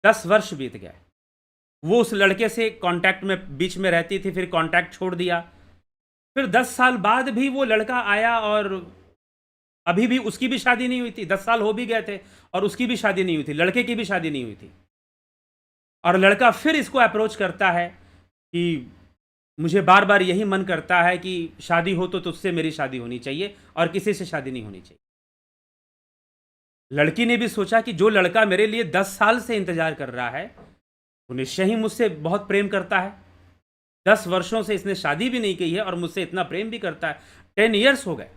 10 वर्ष बीत गए। वो उस लड़के से कांटेक्ट में बीच में रहती थी, फिर कांटेक्ट छोड़ दिया। फिर 10 साल बाद भी वो लड़का आया और अभी भी उसकी भी शादी नहीं हुई थी। 10 साल हो भी गए थे और उसकी भी शादी नहीं हुई थी, लड़के की भी शादी नहीं हुई थी। और लड़का फिर इसको अप्रोच करता है कि मुझे बार बार यही मन करता है कि शादी हो तो तुझसे मेरी शादी होनी चाहिए और किसी से शादी नहीं होनी चाहिए। लड़की ने भी सोचा कि जो लड़का मेरे लिए 10 साल से इंतजार कर रहा है वो निश्चय ही मुझसे बहुत प्रेम करता है। 10 वर्षों से इसने शादी भी नहीं की है और मुझसे इतना प्रेम भी करता है। 10 ईयर्स हो गए,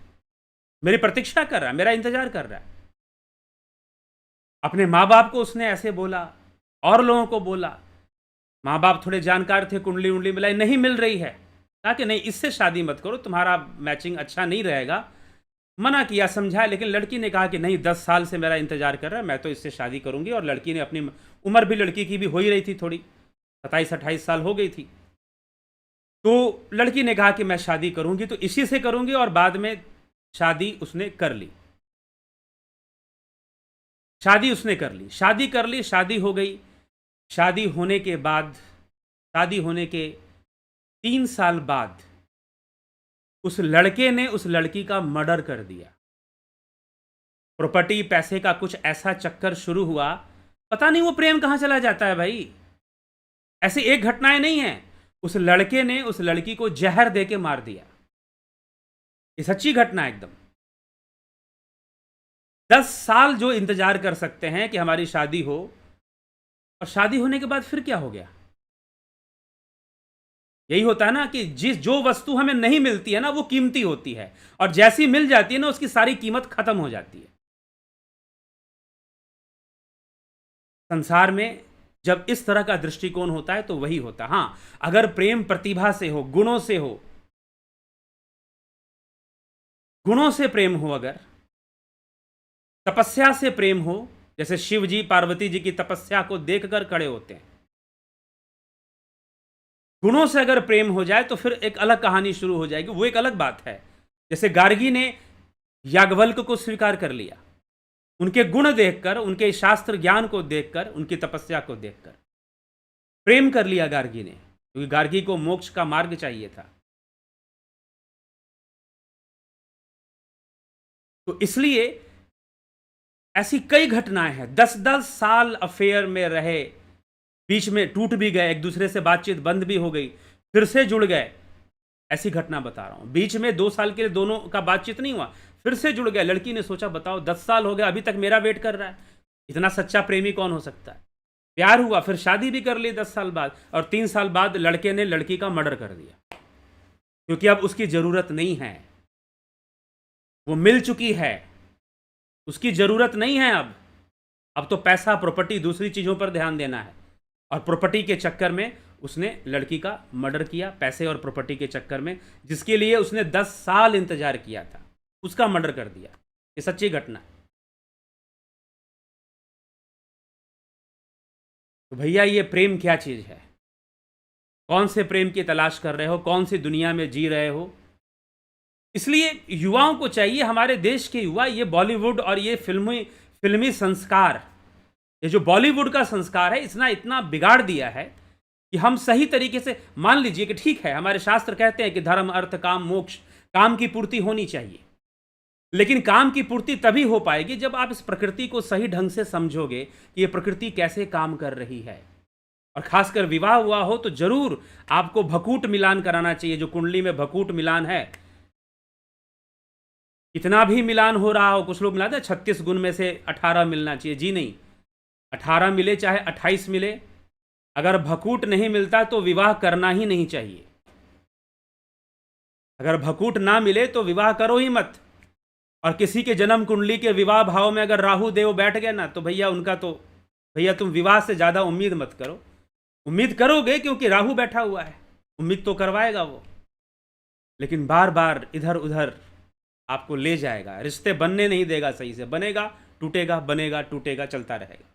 मेरी प्रतीक्षा कर रहा है, मेरा इंतजार कर रहा है। अपने माँ बाप को उसने ऐसे बोला और लोगों को बोला। माँ बाप थोड़े जानकार थे, कुंडली उंडली मिलाई, नहीं मिल रही है। कहा कि नहीं, इससे शादी मत करो, तुम्हारा मैचिंग अच्छा नहीं रहेगा। मना किया, समझाया, लेकिन लड़की ने कहा कि नहीं, 10 साल से मेरा इंतजार कर रहा है, मैं तो इससे शादी करूंगी। और लड़की ने अपनी उम्र भी लड़की की भी हो ही रही थी, थोड़ी 27-28 साल हो गई थी। तो लड़की ने कहा कि मैं शादी करूंगी तो इसी से करूंगी। और बाद में शादी उसने कर ली। शादी उसने कर ली, शादी कर ली, शादी हो गई। शादी होने के बाद, शादी होने के 3 साल बाद उस लड़के ने उस लड़की का मर्डर कर दिया। प्रॉपर्टी पैसे का कुछ ऐसा चक्कर शुरू हुआ, पता नहीं वो प्रेम कहां चला जाता है भाई। ऐसी एक घटनाएं नहीं है। उस लड़के ने उस लड़की को जहर देके मार दिया। ये सच्ची घटना है एकदम। 10 साल जो इंतजार कर सकते हैं कि हमारी शादी हो, और शादी होने के बाद फिर क्या हो गया। यही होता है ना कि जो वस्तु हमें नहीं मिलती है ना, वो कीमती होती है, और जैसी मिल जाती है ना, उसकी सारी कीमत खत्म हो जाती है। संसार में जब इस तरह का दृष्टिकोण होता है तो वही होता है। हां, अगर प्रेम प्रतिभा से हो, गुणों से हो, गुणों से प्रेम हो, अगर तपस्या से प्रेम हो, जैसे शिव जी पार्वती जी की तपस्या को देखकर खड़े होते हैं, गुणों से अगर प्रेम हो जाए तो फिर एक अलग कहानी शुरू हो जाएगी, वो एक अलग बात है। जैसे गार्गी ने याज्ञवल्क्य को स्वीकार कर लिया, उनके गुण देखकर, उनके शास्त्र ज्ञान को देखकर, उनकी तपस्या को देखकर प्रेम कर लिया गार्गी ने, क्योंकि गार्गी को मोक्ष का मार्ग चाहिए था। तो इसलिए ऐसी कई घटनाएं हैं। 10-10 साल अफेयर में रहे, बीच में टूट भी गए, एक दूसरे से बातचीत बंद भी हो गई, फिर से जुड़ गए। ऐसी घटना बता रहा हूं। बीच में 2 साल के लिए दोनों का बातचीत नहीं हुआ, फिर से जुड़ गए। लड़की ने सोचा, बताओ 10 साल हो गए, अभी तक मेरा वेट कर रहा है, इतना सच्चा प्रेमी कौन हो सकता है। प्यार हुआ, फिर शादी भी कर ली 10 साल बाद, और 3 साल बाद लड़के ने लड़की का मर्डर कर दिया, क्योंकि अब उसकी जरूरत नहीं है, वो मिल चुकी है, उसकी जरूरत नहीं है अब तो पैसा, प्रॉपर्टी, दूसरी चीजों पर ध्यान देना है। और प्रॉपर्टी के चक्कर में उसने लड़की का मर्डर किया, पैसे और प्रॉपर्टी के चक्कर में, जिसके लिए उसने 10 साल इंतजार किया था, उसका मर्डर कर दिया। ये सच्ची घटना है। तो भैया, ये प्रेम क्या चीज है? कौन से प्रेम की तलाश कर रहे हो? कौन सी दुनिया में जी रहे हो? इसलिए युवाओं को चाहिए, हमारे देश के युवा, ये बॉलीवुड और ये फिल्मी संस्कार, ये जो बॉलीवुड का संस्कार है, इसने इतना बिगाड़ दिया है कि हम सही तरीके से, मान लीजिए कि ठीक है, हमारे शास्त्र कहते हैं कि धर्म, अर्थ, काम, मोक्ष, काम की पूर्ति होनी चाहिए, लेकिन काम की पूर्ति तभी हो पाएगी जब आप इस प्रकृति को सही ढंग से समझोगे कि ये प्रकृति कैसे काम कर रही है। और खासकर विवाह हुआ हो तो जरूर आपको भकूट मिलान कराना चाहिए। जो कुंडली में भकूट मिलान है, कितना भी मिलान हो रहा हो, कुछ लोग मिलाते हैं 36 गुण में से 18 मिलना चाहिए, जी नहीं, 18 मिले चाहे 28 मिले, अगर भकूट नहीं मिलता तो विवाह करना ही नहीं चाहिए। अगर भकूट ना मिले तो विवाह करो ही मत। और किसी के जन्म कुंडली के विवाह भाव में अगर राहु देव बैठ गए ना, तो भैया उनका तो, भैया तुम विवाह से ज़्यादा उम्मीद मत करो। उम्मीद करोगे क्योंकि राहु बैठा हुआ है, उम्मीद तो करवाएगा वो, लेकिन बार बार इधर उधर आपको ले जाएगा, रिश्ते बनने नहीं देगा सही से, बनेगा टूटेगा, बनेगा टूटेगा, चलता रहेगा।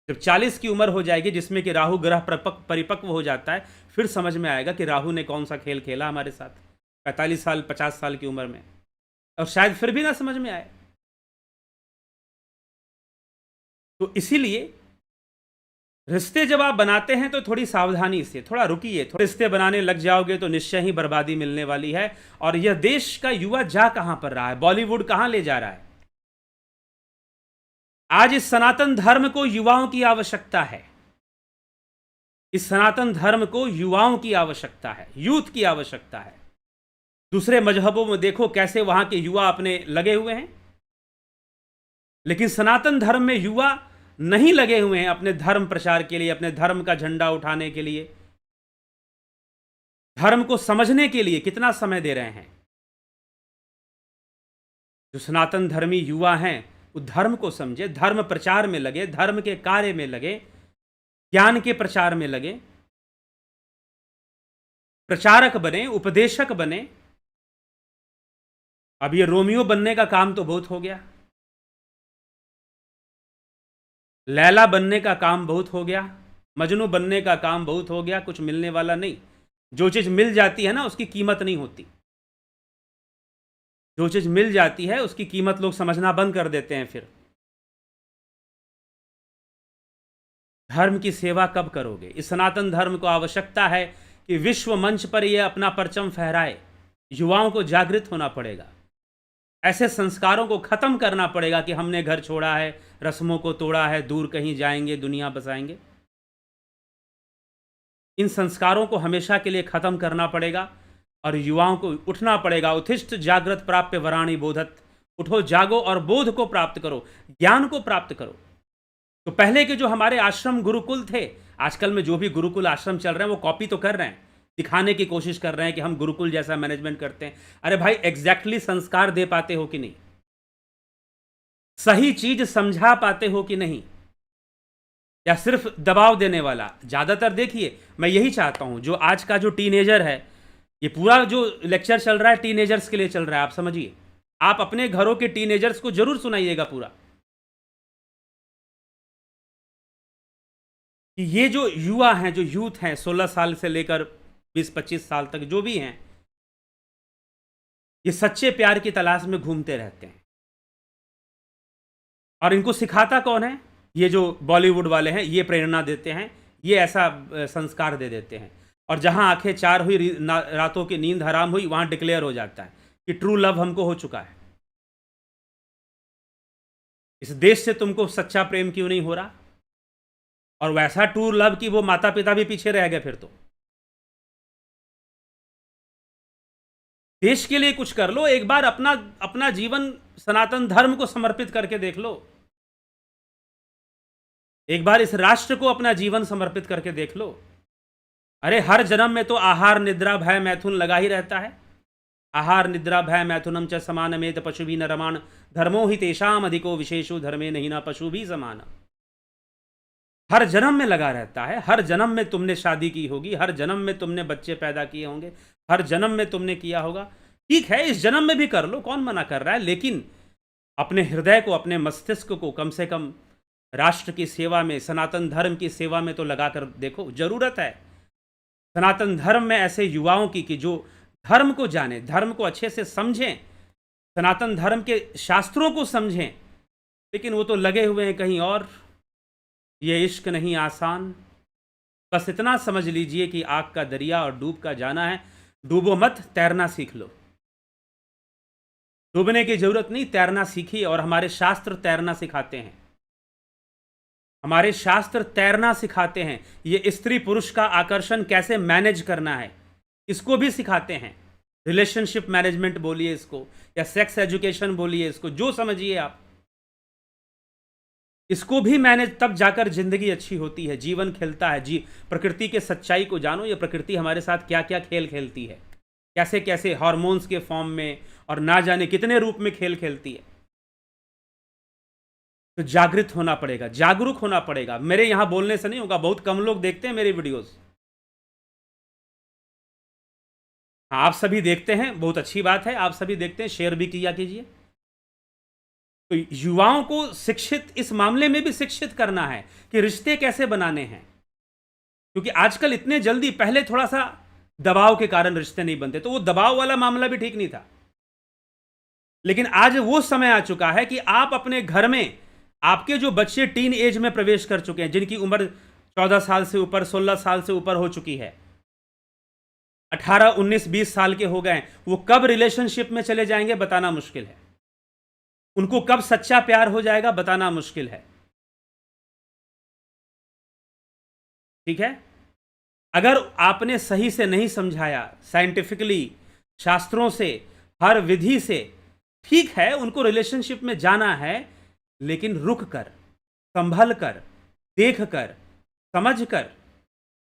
जब 40 की उम्र हो जाएगी, जिसमें कि राहु ग्रह परिपक्व हो जाता है, फिर समझ में आएगा कि राहु ने कौन सा खेल खेला हमारे साथ 45 साल 50 साल की उम्र में, और शायद फिर भी ना समझ में आए। तो इसीलिए रिश्ते जब आप बनाते हैं तो थोड़ी सावधानी से, थोड़ा रुकिए। थोड़े रिश्ते बनाने लग जाओगे तो निश्चय ही बर्बादी मिलने वाली है। और यह देश का युवा जा कहां पर रहा है, बॉलीवुड कहां ले जा रहा है। आज इस सनातन धर्म को युवाओं की आवश्यकता है। इस सनातन धर्म को युवाओं की आवश्यकता है, यूथ की आवश्यकता है। दूसरे मजहबों में देखो कैसे वहां के युवा अपने लगे हुए हैं, लेकिन सनातन धर्म में युवा नहीं लगे हुए हैं अपने धर्म प्रचार के लिए, अपने धर्म का झंडा उठाने के लिए, धर्म को समझने के लिए कितना समय दे रहे हैं। जो सनातन धर्मी युवा हैं वो धर्म को समझे, धर्म प्रचार में लगे, धर्म के कार्य में लगे, ज्ञान के प्रचार में लगे, प्रचारक बने, उपदेशक बने। अब ये रोमियो बनने का काम तो बहुत हो गया, लैला बनने का काम बहुत हो गया, मजनू बनने का काम बहुत हो गया, कुछ मिलने वाला नहीं। जो चीज मिल जाती है ना उसकी कीमत नहीं होती, जो चीज मिल जाती है उसकी कीमत लोग समझना बंद कर देते हैं। फिर धर्म की सेवा कब करोगे? इस सनातन धर्म को आवश्यकता है कि विश्व मंच पर यह अपना परचम फहराए। युवाओं को जागृत होना पड़ेगा, ऐसे संस्कारों को खत्म करना पड़ेगा कि हमने घर छोड़ा है, रस्मों को तोड़ा है, दूर कहीं जाएंगे, दुनिया बसाएंगे। इन संस्कारों को हमेशा के लिए खत्म करना पड़ेगा और युवाओं को उठना पड़ेगा। उत्तिष्ठ जागृत प्राप्य वराणि बोधत, उठो जागो और बोध को प्राप्त करो, ज्ञान को प्राप्त करो। तो पहले के जो हमारे आश्रम गुरुकुल थे, आजकल में जो भी गुरुकुल आश्रम चल रहे हैं वो कॉपी तो कर रहे हैं, दिखाने की कोशिश कर रहे हैं कि हम गुरुकुल जैसा मैनेजमेंट करते हैं। अरे भाई, एग्जैक्टली संस्कार दे पाते हो कि नहीं? सही चीज समझा पाते हो कि नहीं? या सिर्फ दबाव देने वाला? ज्यादातर देखिए, मैं यही चाहता हूं, जो आज का जो टीनेजर है, ये पूरा जो लेक्चर चल रहा है टीनेजर्स के लिए चल रहा है। आप समझिए, आप अपने घरों के टीनेजर्स को जरूर सुनाइएगा पूरा, कि ये जो युवा हैं, जो यूथ हैं, 16 साल से लेकर 20-25 साल तक जो भी हैं, ये सच्चे प्यार की तलाश में घूमते रहते हैं। और इनको सिखाता कौन है? ये जो बॉलीवुड वाले हैं, ये प्रेरणा देते हैं, ये ऐसा संस्कार दे देते हैं। और जहां आंखें चार हुई, रातों की नींद हराम हुई, वहां डिक्लेयर हो जाता है कि ट्रू लव हमको हो चुका है। इस देश से तुमको सच्चा प्रेम क्यों नहीं हो रहा? और वैसा ट्रू लव कि वो माता पिता भी पीछे रह गए। फिर तो देश के लिए कुछ कर लो, एक बार अपना अपना जीवन सनातन धर्म को समर्पित करके देख लो, एक बार इस राष्ट्र को अपना जीवन समर्पित करके देख लो। अरे हर जन्म में तो आहार निद्रा भय मैथुन लगा ही रहता है। आहार निद्रा भय मैथुनम च समानमेत पशु भी न रमान, धर्मो ही तेषाम अधिको विशेषो धर्मे नहीं ना पशु भी समान। हर जन्म में लगा रहता है, हर जन्म में तुमने शादी की होगी, हर जन्म में तुमने बच्चे पैदा किए होंगे, हर जन्म में तुमने किया होगा। ठीक है, इस जन्म में भी कर लो, कौन मना कर रहा है, लेकिन अपने हृदय को, अपने मस्तिष्क को कम से कम राष्ट्र की सेवा में, सनातन धर्म की सेवा में तो लगाकर देखो। जरूरत है सनातन धर्म में ऐसे युवाओं की कि जो धर्म को जाने, धर्म को अच्छे से समझें, सनातन धर्म के शास्त्रों को समझें। लेकिन वो तो लगे हुए हैं कहीं और। ये इश्क नहीं आसान, बस इतना समझ लीजिए कि आग का दरिया और डूब का जाना है। डूबो मत, तैरना सीख लो। डूबने की जरूरत नहीं, तैरना सीखिए। और हमारे शास्त्र तैरना सिखाते हैं, हमारे शास्त्र तैरना सिखाते हैं। ये स्त्री पुरुष का आकर्षण कैसे मैनेज करना है, इसको भी सिखाते हैं। रिलेशनशिप मैनेजमेंट बोलिए इसको, या सेक्स एजुकेशन बोलिए इसको, जो समझिए आप, इसको भी मैनेज, तब जाकर जिंदगी अच्छी होती है, जीवन खिलता है। प्रकृति के सच्चाई को जानो, ये प्रकृति हमारे साथ क्या क्या खेल खेलती है, कैसे कैसे हार्मोन्स के फॉर्म में और ना जाने कितने रूप में खेल खेलती है। तो जागृत होना पड़ेगा, जागरूक होना पड़ेगा। मेरे यहां बोलने से नहीं होगा, बहुत कम लोग देखते हैं मेरी वीडियोस। हाँ, आप सभी देखते हैं, बहुत अच्छी बात है, आप सभी देखते हैं, शेयर भी किया कीजिए। तो युवाओं को शिक्षित, इस मामले में भी शिक्षित करना है कि रिश्ते कैसे बनाने हैं। क्योंकि आजकल इतने जल्दी, पहले थोड़ा सा दबाव के कारण रिश्ते नहीं बनते, तो वो दबाव वाला मामला भी ठीक नहीं था। लेकिन आज वो समय आ चुका है कि आप अपने घर में, आपके जो बच्चे टीन एज में प्रवेश कर चुके हैं, जिनकी उम्र 14 साल से ऊपर, 16 साल से ऊपर हो चुकी है, 18, 19, 20 साल के हो गए, वो कब रिलेशनशिप में चले जाएंगे बताना मुश्किल है। उनको कब सच्चा प्यार हो जाएगा बताना मुश्किल है। ठीक है, अगर आपने सही से नहीं समझाया, साइंटिफिकली, शास्त्रों से, हर विधि से, ठीक है उनको रिलेशनशिप में जाना है, लेकिन रुक कर, संभल कर, देख कर, समझ कर।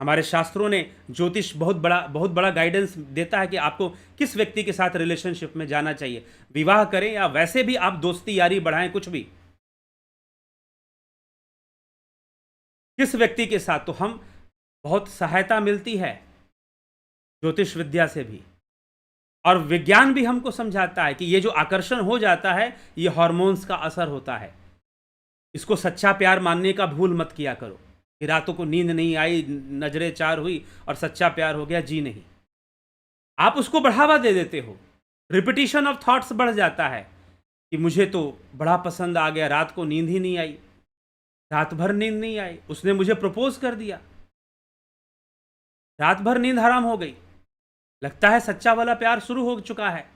हमारे शास्त्रों ने ज्योतिष बहुत बड़ा गाइडेंस देता है कि आपको किस व्यक्ति के साथ रिलेशनशिप में जाना चाहिए, विवाह करें या वैसे भी आप दोस्ती यारी बढ़ाएं, कुछ भी, किस व्यक्ति के साथ। तो हम बहुत सहायता मिलती है ज्योतिष विद्या से भी, और विज्ञान भी हमको समझाता है कि ये जो आकर्षण हो जाता है ये हार्मोन्स का असर होता है। इसको सच्चा प्यार मानने का भूल मत किया करो कि रातों को नींद नहीं आई, नजरें चार हुई और सच्चा प्यार हो गया, जी नहीं। आप उसको बढ़ावा दे देते हो, रिपीटिशन ऑफ थॉट्स बढ़ जाता है कि मुझे तो बड़ा पसंद आ गया, रात को नींद ही नहीं आई, रात भर नींद नहीं आई, उसने मुझे प्रपोज कर दिया, रात भर नींद हराम हो गई, लगता है सच्चा वाला प्यार शुरू हो चुका है।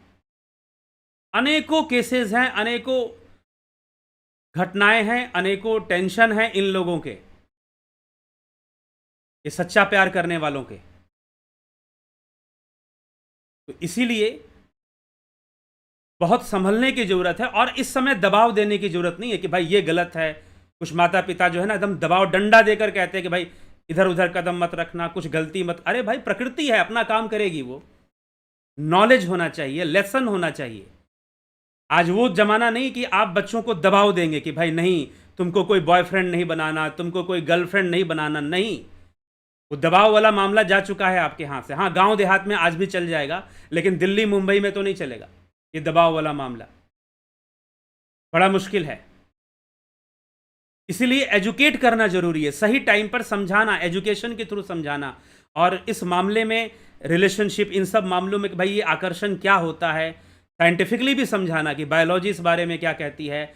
अनेकों केसेस हैं, अनेकों घटनाएं हैं, अनेकों टेंशन हैं इन लोगों के, ये सच्चा प्यार करने वालों के। तो इसीलिए बहुत संभलने की जरूरत है, और इस समय दबाव देने की जरूरत नहीं है कि भाई ये गलत है। कुछ माता पिता जो है ना एकदम दबाव, डंडा देकर कहते हैं कि भाई इधर उधर कदम मत रखना, कुछ गलती मत। अरे भाई प्रकृति है, अपना काम करेगी वो। नॉलेज होना चाहिए, लेसन होना चाहिए। आज वो जमाना नहीं कि आप बच्चों को दबाव देंगे कि भाई नहीं तुमको कोई बॉयफ्रेंड नहीं बनाना, तुमको कोई गर्लफ्रेंड नहीं बनाना, नहीं। वो दबाव वाला मामला जा चुका है आपके हाथ से। हाँ, गांव देहात में आज भी चल जाएगा, लेकिन दिल्ली मुंबई में तो नहीं चलेगा ये दबाव वाला मामला, बड़ा मुश्किल है। इसीलिए एजुकेट करना जरूरी है, सही टाइम पर समझाना, एजुकेशन के थ्रू समझाना। और इस मामले में रिलेशनशिप, इन सब मामलों में भाई ये आकर्षण क्या होता है, साइंटिफिकली भी समझाना कि बायोलॉजी इस बारे में क्या कहती है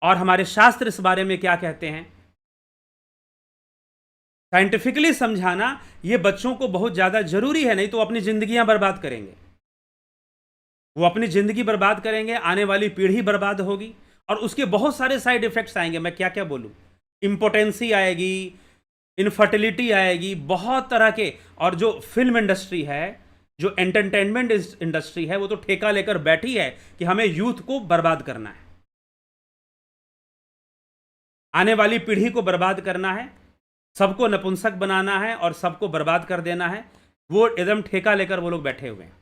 और हमारे शास्त्र इस बारे में क्या कहते हैं। साइंटिफिकली समझाना ये बच्चों को बहुत ज़्यादा जरूरी है, नहीं तो अपनी जिंदगियां बर्बाद करेंगे। वो अपनी जिंदगी बर्बाद करेंगे, आने वाली पीढ़ी बर्बाद होगी, और उसके बहुत सारे साइड इफेक्ट्स आएंगे। मैं क्या क्या बोलूं, इम्पोटेंसी आएगी, इनफर्टिलिटी आएगी, बहुत तरह के। और जो फिल्म इंडस्ट्री है, जो एंटरटेनमेंट इंडस्ट्री है, वो तो ठेका लेकर बैठी है कि हमें यूथ को बर्बाद करना है, आने वाली पीढ़ी को बर्बाद करना है, सबको नपुंसक बनाना है और सबको बर्बाद कर देना है। वो एकदम ठेका लेकर वो लोग बैठे हुए हैं।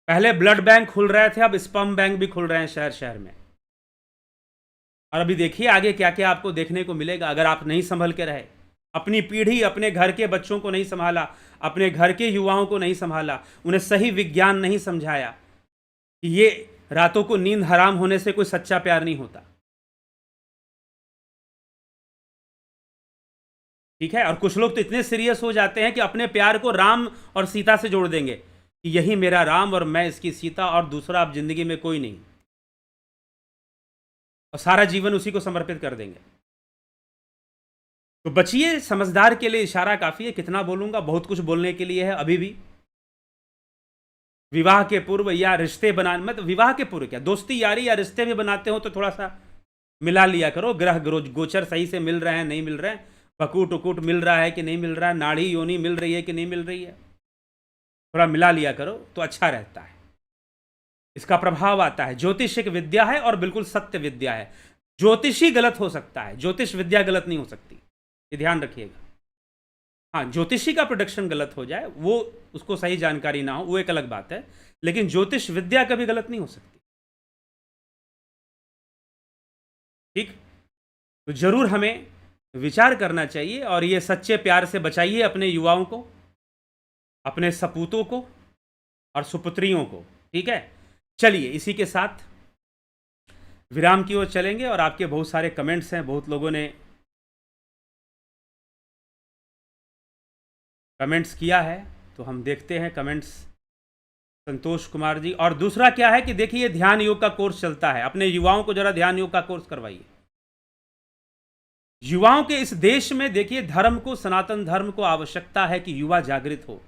पहले ब्लड बैंक खुल रहे थे, अब स्पर्म बैंक भी खुल रहे हैं शहर शहर में। और अभी देखिए आगे क्या क्या आपको देखने को मिलेगा अगर आप नहीं संभल के रहे। अपनी पीढ़ी, अपने घर के बच्चों को नहीं संभाला, अपने घर के युवाओं को नहीं संभाला, उन्हें सही विज्ञान नहीं समझाया कि ये रातों को नींद हराम होने से कोई सच्चा प्यार नहीं होता। ठीक है। और कुछ लोग तो इतने सीरियस हो जाते हैं कि अपने प्यार को राम और सीता से जोड़ देंगे कि यही मेरा राम और मैं इसकी सीता, और दूसरा अब जिंदगी में कोई नहीं, और सारा जीवन उसी को समर्पित कर देंगे। तो बचिए, समझदार के लिए इशारा काफी है। कितना बोलूंगा, बहुत कुछ बोलने के लिए है अभी भी। विवाह के पूर्व या रिश्ते बनाने, मतलब विवाह के पूर्व क्या, दोस्ती यारी या रिश्ते भी बनाते हो तो थोड़ा सा मिला लिया करो। ग्रह गोचर सही से मिल रहे हैं, नहीं मिल रहे हैं, बकूट उकूट मिल रहा है कि नहीं मिल रहा है, नाड़ी योनी मिल रही है कि नहीं मिल रही है, थोड़ा मिला लिया करो तो अच्छा रहता है। इसका प्रभाव आता है। ज्योतिष एक विद्या है और बिल्कुल सत्य विद्या है। ज्योतिषी गलत हो सकता है, ज्योतिष विद्या गलत नहीं हो सकती, ये ध्यान रखिएगा। हाँ, ज्योतिषी का प्रोडक्शन गलत हो जाए, वो उसको सही जानकारी ना हो, वो एक अलग बात है, लेकिन ज्योतिष विद्या कभी गलत नहीं हो सकती। ठीक। तो जरूर हमें विचार करना चाहिए, और ये सच्चे प्यार से बचाइए अपने युवाओं को, अपने सपूतों को और सुपुत्रियों को। ठीक है। चलिए, इसी के साथ विराम की ओर चलेंगे। और आपके बहुत सारे कमेंट्स हैं, बहुत लोगों ने कमेंट्स किया है, तो हम देखते हैं कमेंट्स। संतोष कुमार जी। और दूसरा क्या है कि देखिए, ध्यान योग का कोर्स चलता है, अपने युवाओं को जरा ध्यान योग का कोर्स करवाइए। युवाओं के इस देश में देखिए, धर्म को, सनातन धर्म को आवश्यकता है कि युवा जागृत हो।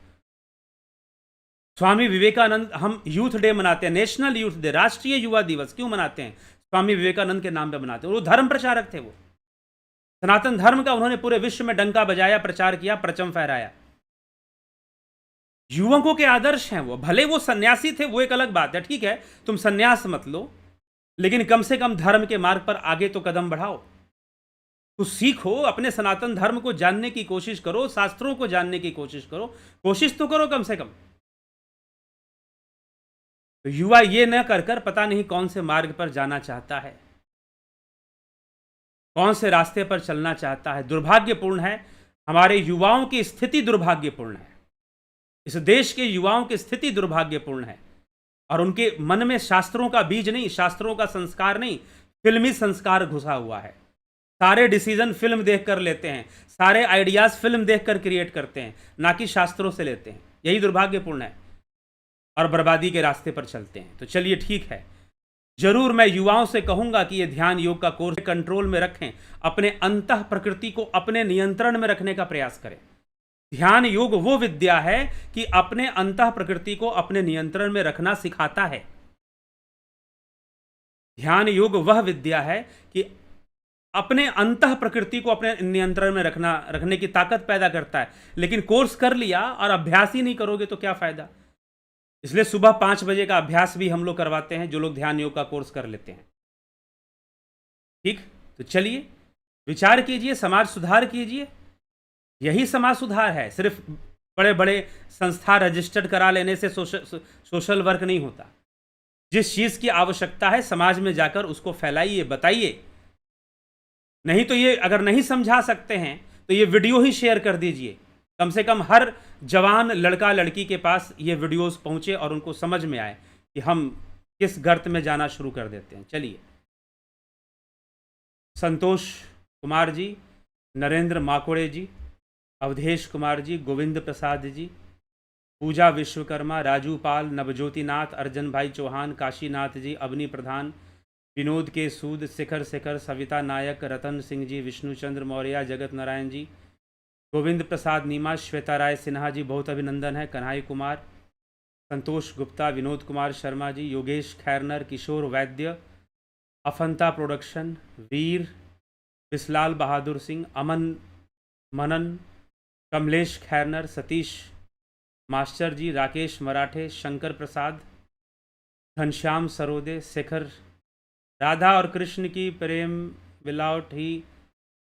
स्वामी विवेकानंद, हम यूथ डे मनाते हैं, नेशनल यूथ डे, राष्ट्रीय युवा दिवस क्यों मनाते हैं? स्वामी विवेकानंद के नाम पे मनाते हैं। वो धर्म प्रचारक थे, वो सनातन धर्म का उन्होंने पूरे विश्व में डंका बजाया, प्रचार किया, परचम फहराया। युवकों के आदर्श हैं वो। भले वो सन्यासी थे, वो एक अलग बात है, ठीक है, तुम सन्यास मत लो, लेकिन कम से कम धर्म के मार्ग पर आगे तो कदम बढ़ाओ। कुछ सीखो, अपने सनातन धर्म को जानने की कोशिश करो, शास्त्रों को जानने की कोशिश करो, कोशिश तो करो कम से कम। तो युवा ये न कर कर पता नहीं कौन से मार्ग पर जाना चाहता है, कौन से रास्ते पर चलना चाहता है। दुर्भाग्यपूर्ण है, हमारे युवाओं की स्थिति दुर्भाग्यपूर्ण है। इस देश के युवाओं की स्थिति दुर्भाग्यपूर्ण है, और उनके मन में शास्त्रों का बीज नहीं, शास्त्रों का संस्कार नहीं, फिल्मी संस्कार घुसा हुआ है। सारे डिसीजन फिल्म देखकर लेते हैं, सारे आइडियाज फिल्म देखकर क्रिएट करते हैं, ना कि शास्त्रों से लेते हैं। यही दुर्भाग्यपूर्ण है, और बर्बादी के रास्ते पर चलते हैं। तो चलिए ठीक है, जरूर मैं युवाओं से कहूंगा कि ये ध्यान योग का कोर्स कंट्रोल में रखें, अपने अंतः प्रकृति को अपने नियंत्रण में रखने का प्रयास करें। ध्यान योग वो विद्या है कि अपने अंतः प्रकृति को अपने नियंत्रण में रखना सिखाता है। ध्यान योग वह विद्या है कि अपने अंतः प्रकृति को अपने नियंत्रण में रखने की ताकत पैदा करता है। लेकिन कोर्स कर लिया और अभ्यास ही नहीं करोगे तो क्या फायदा। इसलिए सुबह 5 बजे का अभ्यास भी हम लोग करवाते हैं, जो लोग ध्यान योग का कोर्स कर लेते हैं। ठीक, तो चलिए विचार कीजिए, समाज सुधार कीजिए। यही समाज सुधार है। सिर्फ बड़े बड़े संस्था रजिस्टर्ड करा लेने से सोशल वर्क नहीं होता। जिस चीज की आवश्यकता है समाज में जाकर उसको फैलाइए, बताइए। नहीं तो ये अगर नहीं समझा सकते हैं तो ये वीडियो ही शेयर कर दीजिए। कम से कम हर जवान लड़का लड़की के पास ये वीडियोस पहुंचे और उनको समझ में आए कि हम किस गर्त में जाना शुरू कर देते हैं। चलिए, संतोष कुमार जी, नरेंद्र माकोड़े जी, अवधेश कुमार जी, गोविंद प्रसाद जी, पूजा विश्वकर्मा, राजू पाल, नवज्योति नाथ, अर्जन भाई चौहान, काशीनाथ जी, अवनी प्रधान, विनोद के सूद, शिखर शेखर, सविता नायक, रतन सिंह जी, विष्णुचंद्र मौर्य, जगत नारायण जी, गोविंद प्रसाद नीमा, श्वेता राय सिन्हा जी, बहुत अभिनंदन है, कन्हई कुमार, संतोष गुप्ता, विनोद कुमार शर्मा जी, योगेश खैरनर, किशोर वैद्य, अफंता प्रोडक्शन, वीर, बिस्लाल बहादुर सिंह, अमन मनन, कमलेश खैरनर, सतीश मास्टर जी, राकेश मराठे, शंकर प्रसाद, घनश्याम सरोदे, शेखर। राधा और कृष्ण की प्रेम विलाउट ही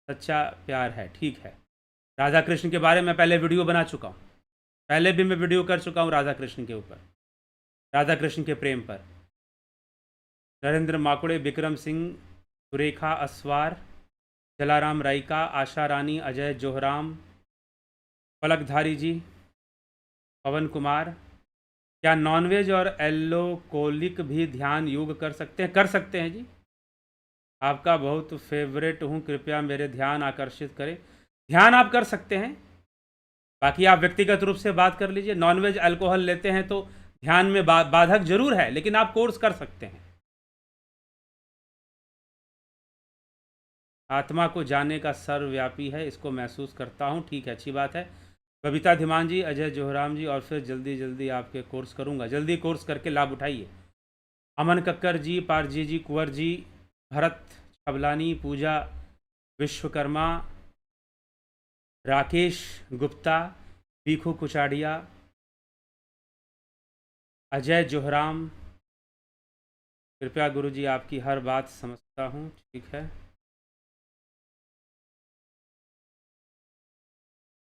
सच्चा प्यार है। ठीक है, राधा कृष्ण के बारे में पहले वीडियो बना चुका हूँ, पहले भी मैं वीडियो कर चुका हूँ राधा कृष्ण के ऊपर, राधा कृष्ण के प्रेम पर। नरेंद्र माकुड़े, विक्रम सिंह, सुरेखा अस्वार, जलाराम राइका, आशा रानी, अजय जोहराम, पलकधारी जी, पवन कुमार। क्या नॉनवेज और एल्कोहलिक भी ध्यान योग कर सकते हैं? कर सकते हैं जी। आपका बहुत फेवरेट हूँ, कृपया मेरे ध्यान आकर्षित करें। ध्यान आप कर सकते हैं, बाकी आप व्यक्तिगत रूप से बात कर लीजिए। नॉनवेज अल्कोहल लेते हैं तो ध्यान में बाधक जरूर है, लेकिन आप कोर्स कर सकते हैं। आत्मा को जानने का सर्वव्यापी है, इसको महसूस करता हूँ। ठीक है, अच्छी बात है। बबीता धीमान जी, अजय जोहराम जी, और फिर जल्दी जल्दी आपके कोर्स करूँगा। जल्दी कोर्स करके लाभ उठाइए। अमन कक्कर जी, पारजी जी, कुंवर जी, भरत छबलानी, पूजा विश्वकर्मा, राकेश गुप्ता, पीखू कुचाड़िया, अजय जोहराम। कृपया गुरुजी आपकी हर बात समझता हूँ। ठीक है।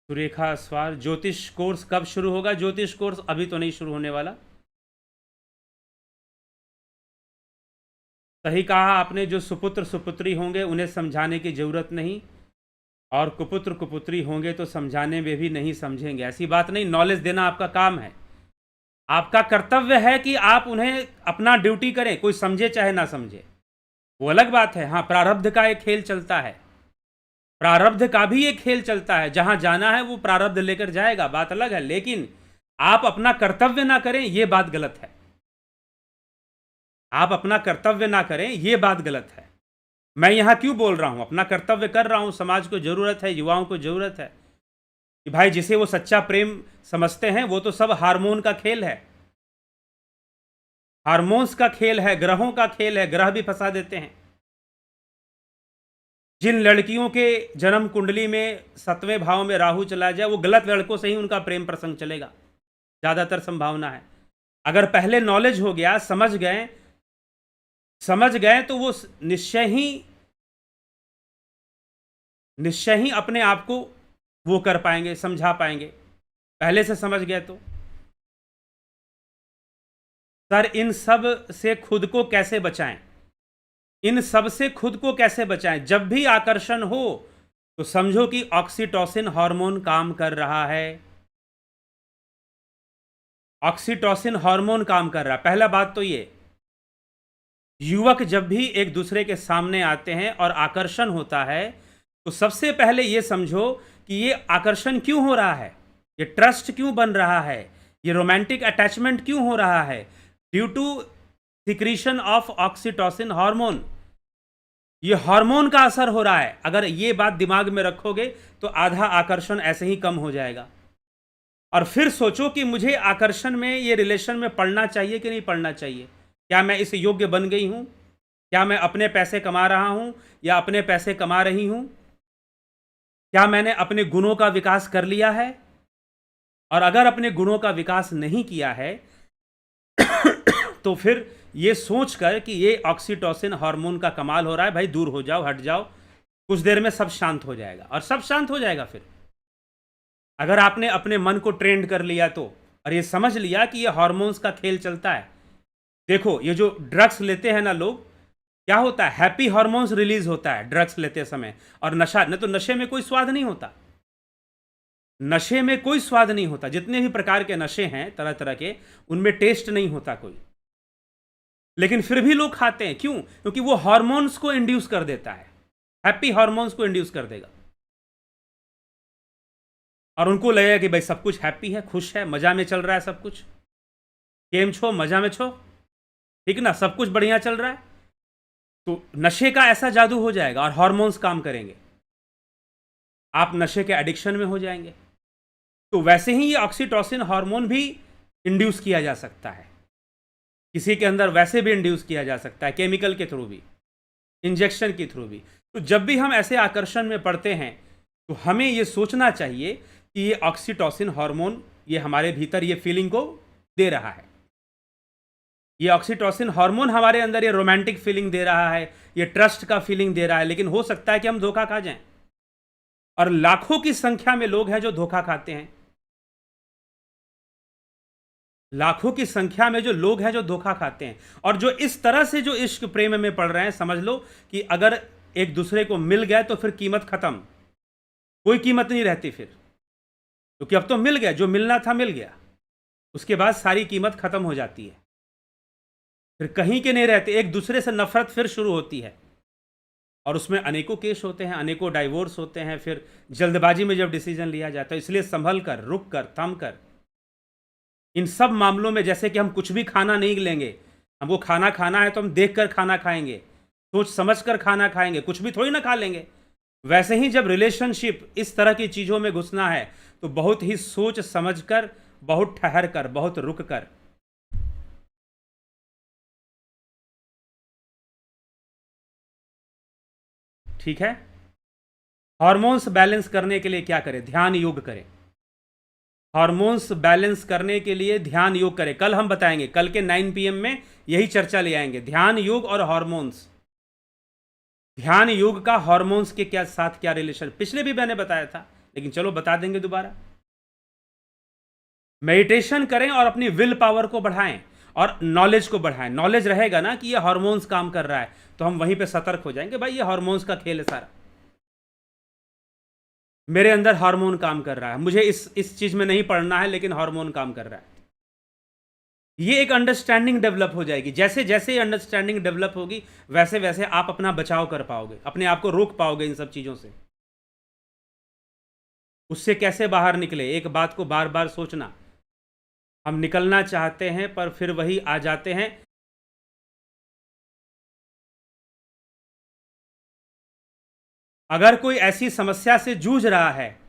सुरेखा अस्वार, ज्योतिष कोर्स कब शुरू होगा? ज्योतिष कोर्स अभी तो नहीं शुरू होने वाला। सही कहा आपने, जो सुपुत्र सुपुत्री होंगे उन्हें समझाने की जरूरत नहीं, और कुपुत्र कुपुत्री होंगे तो समझाने में भी नहीं समझेंगे। ऐसी बात नहीं, नॉलेज देना आपका काम है, आपका कर्तव्य है कि आप उन्हें अपना ड्यूटी करें। कोई समझे चाहे ना समझे वो अलग बात है। हाँ, प्रारब्ध का एक खेल चलता है, प्रारब्ध का भी एक खेल चलता है। जहां जाना है वो प्रारब्ध लेकर जाएगा, बात अलग है। लेकिन आप अपना कर्तव्य ना करें, ये बात गलत है। आप अपना कर्तव्य ना करें, ये बात गलत है। मैं यहां क्यों बोल रहा हूं? अपना कर्तव्य कर रहा हूं। समाज को जरूरत है, युवाओं को जरूरत है कि भाई जिसे वो सच्चा प्रेम समझते हैं वो तो सब हार्मोन का खेल है, हार्मोन्स का खेल है, ग्रहों का खेल है। ग्रह भी फंसा देते हैं। जिन लड़कियों के जन्म कुंडली में 7वें भाव में राहु चला जाए, वो गलत लड़कों से ही उनका प्रेम प्रसंग चलेगा, ज़्यादातर संभावना है। अगर पहले नॉलेज हो गया, समझ गए तो वो निश्चय ही अपने आप को वो कर पाएंगे, समझा पाएंगे, पहले से समझ गए तो। सर, इन सब से खुद को कैसे बचाएं? इन सब से खुद को कैसे बचाएं? जब भी आकर्षण हो तो समझो कि ऑक्सीटोसिन हार्मोन काम कर रहा है। ऑक्सीटोसिन हार्मोन काम कर रहा है। पहला बात तो ये, युवक जब भी एक दूसरे के सामने आते हैं और आकर्षण होता है, तो सबसे पहले ये समझो कि ये आकर्षण क्यों हो रहा है, ये ट्रस्ट क्यों बन रहा है, ये रोमांटिक अटैचमेंट क्यों हो रहा है? Due to secretion of oxytocin hormone. ये हार्मोन का असर हो रहा है। अगर ये बात दिमाग में रखोगे तो आधा आकर्षण ऐसे ही कम हो जाएगा। और फिर सोचो कि मुझे आकर्षण में, ये रिलेशन में पड़ना चाहिए कि नहीं पड़ना चाहिए? क्या मैं इस योग्य बन गई हूं? क्या मैं अपने पैसे कमा रहा हूं या अपने पैसे कमा रही हूं? क्या मैंने अपने गुणों का विकास कर लिया है? और अगर अपने गुणों का विकास नहीं किया है तो फिर ये सोचकर कि ये ऑक्सीटोसिन हार्मोन का कमाल हो रहा है, भाई दूर हो जाओ, हट जाओ, कुछ देर में सब शांत हो जाएगा। और सब शांत हो जाएगा फिर, अगर आपने अपने मन को ट्रेंड कर लिया तो, और ये समझ लिया कि ये हार्मोन्स का खेल चलता है। देखो, ये जो ड्रग्स लेते हैं ना लोग, क्या होता है, हैप्पी हार्मोन्स रिलीज होता है ड्रग्स लेते समय। और नशा न, तो नशे में कोई स्वाद नहीं होता, नशे में कोई स्वाद नहीं होता। जितने भी प्रकार के नशे हैं तरह तरह के, उनमें टेस्ट नहीं होता कोई, लेकिन फिर भी लोग खाते हैं। क्यों? क्योंकि वो हार्मोन्स को इंड्यूस कर देता है, हैप्पी हार्मोन्स को इंड्यूस कर देगा, और उनको लगेगा कि भाई सब कुछ हैप्पी है, खुश है, मजा में चल रहा है सब कुछ, केम छो, मजा में छो, ठीक ना, सब कुछ बढ़िया चल रहा है। तो नशे का ऐसा जादू हो जाएगा और हार्मोन्स काम करेंगे, आप नशे के एडिक्शन में हो जाएंगे। तो वैसे ही ये ऑक्सीटोसिन हार्मोन भी इंड्यूस किया जा सकता है, किसी के अंदर वैसे भी इंड्यूस किया जा सकता है, केमिकल के थ्रू भी, इंजेक्शन के थ्रू भी। तो जब भी हम ऐसे आकर्षण में पड़ते हैं तो हमें ये सोचना चाहिए कि ये ऑक्सीटोसिन हार्मोन, ये हमारे भीतर ये फीलिंग को दे रहा है, ये ऑक्सीटोसिन हार्मोन हमारे अंदर ये रोमांटिक फीलिंग दे रहा है, ये ट्रस्ट का फीलिंग दे रहा है। लेकिन हो सकता है कि हम धोखा खा जाएं, और लाखों की संख्या में लोग हैं जो धोखा खाते हैं, लाखों की संख्या में जो लोग हैं जो धोखा खाते हैं। और जो इस तरह से जो इश्क प्रेम में पड़ रहे हैं, समझ लो कि अगर एक दूसरे को मिल गए तो फिर कीमत खत्म, कोई कीमत नहीं रहती फिर, क्योंकि अब तो मिल गया, जो मिलना था मिल गया, उसके बाद सारी कीमत खत्म हो जाती है, फिर कहीं के नहीं रहते, एक दूसरे से नफरत फिर शुरू होती है। और उसमें अनेकों केस होते हैं, अनेकों डाइवोर्स होते हैं, फिर जल्दबाजी में जब डिसीजन लिया जाता है। इसलिए संभल कर, रुक कर, थम कर, इन सब मामलों में, जैसे कि हम कुछ भी खाना नहीं लेंगे, हमको खाना खाना है तो हम देख कर खाना खाएंगे, सोच समझ कर खाना खाएंगे, कुछ भी थोड़ी ना खा लेंगे। वैसे ही जब रिलेशनशिप, इस तरह की चीज़ों में घुसना है तो बहुत ही सोच समझ कर, बहुत ठहर कर, बहुत रुक कर। ठीक है। हार्मोन्स बैलेंस करने के लिए क्या करें? ध्यान योग करें। हार्मोन्स बैलेंस करने के लिए ध्यान योग करें। कल हम बताएंगे, कल के 9 PM में यही चर्चा ले आएंगे, ध्यान योग और हार्मोन्स। ध्यान योग का हार्मोन्स के क्या साथ क्या रिलेशन, पिछले भी मैंने बताया था, लेकिन चलो बता देंगे दोबारा। मेडिटेशन करें और अपनी विल पावर को बढ़ाएं और नॉलेज को बढ़ाएं। नॉलेज रहेगा ना कि ये हार्मोन्स काम कर रहा है, तो हम वहीं पे सतर्क हो जाएंगे, भाई ये हार्मोन्स का खेल है सारा, मेरे अंदर हार्मोन काम कर रहा है, मुझे इस चीज में नहीं पढ़ना है, लेकिन हार्मोन काम कर रहा है। ये एक अंडरस्टैंडिंग डेवलप हो जाएगी। जैसे जैसे ये अंडरस्टैंडिंग डेवलप होगी, वैसे वैसे आप अपना बचाव कर पाओगे, अपने आप को रोक पाओगे इन सब चीजों से। उससे कैसे बाहर निकले, एक बात को बार बार सोचना। हम निकलना चाहते हैं पर फिर वही आ जाते हैं। अगर कोई ऐसी समस्या से जूझ रहा है,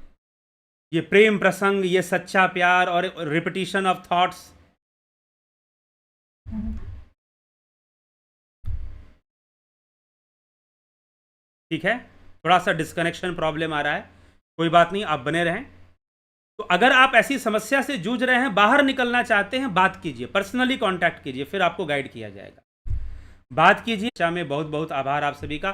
ये प्रेम प्रसंग, ये सच्चा प्यार और रिपीटिशन ऑफ थॉट्स, ठीक है, थोड़ा सा डिस्कनेक्शन प्रॉब्लम आ रहा है, कोई बात नहीं, आप बने रहें। तो अगर आप ऐसी समस्या से जूझ रहे हैं, बाहर निकलना चाहते हैं, बात कीजिए, पर्सनली कांटेक्ट कीजिए, फिर आपको गाइड किया जाएगा। बात कीजिए। में बहुत बहुत आभार आप सभी का।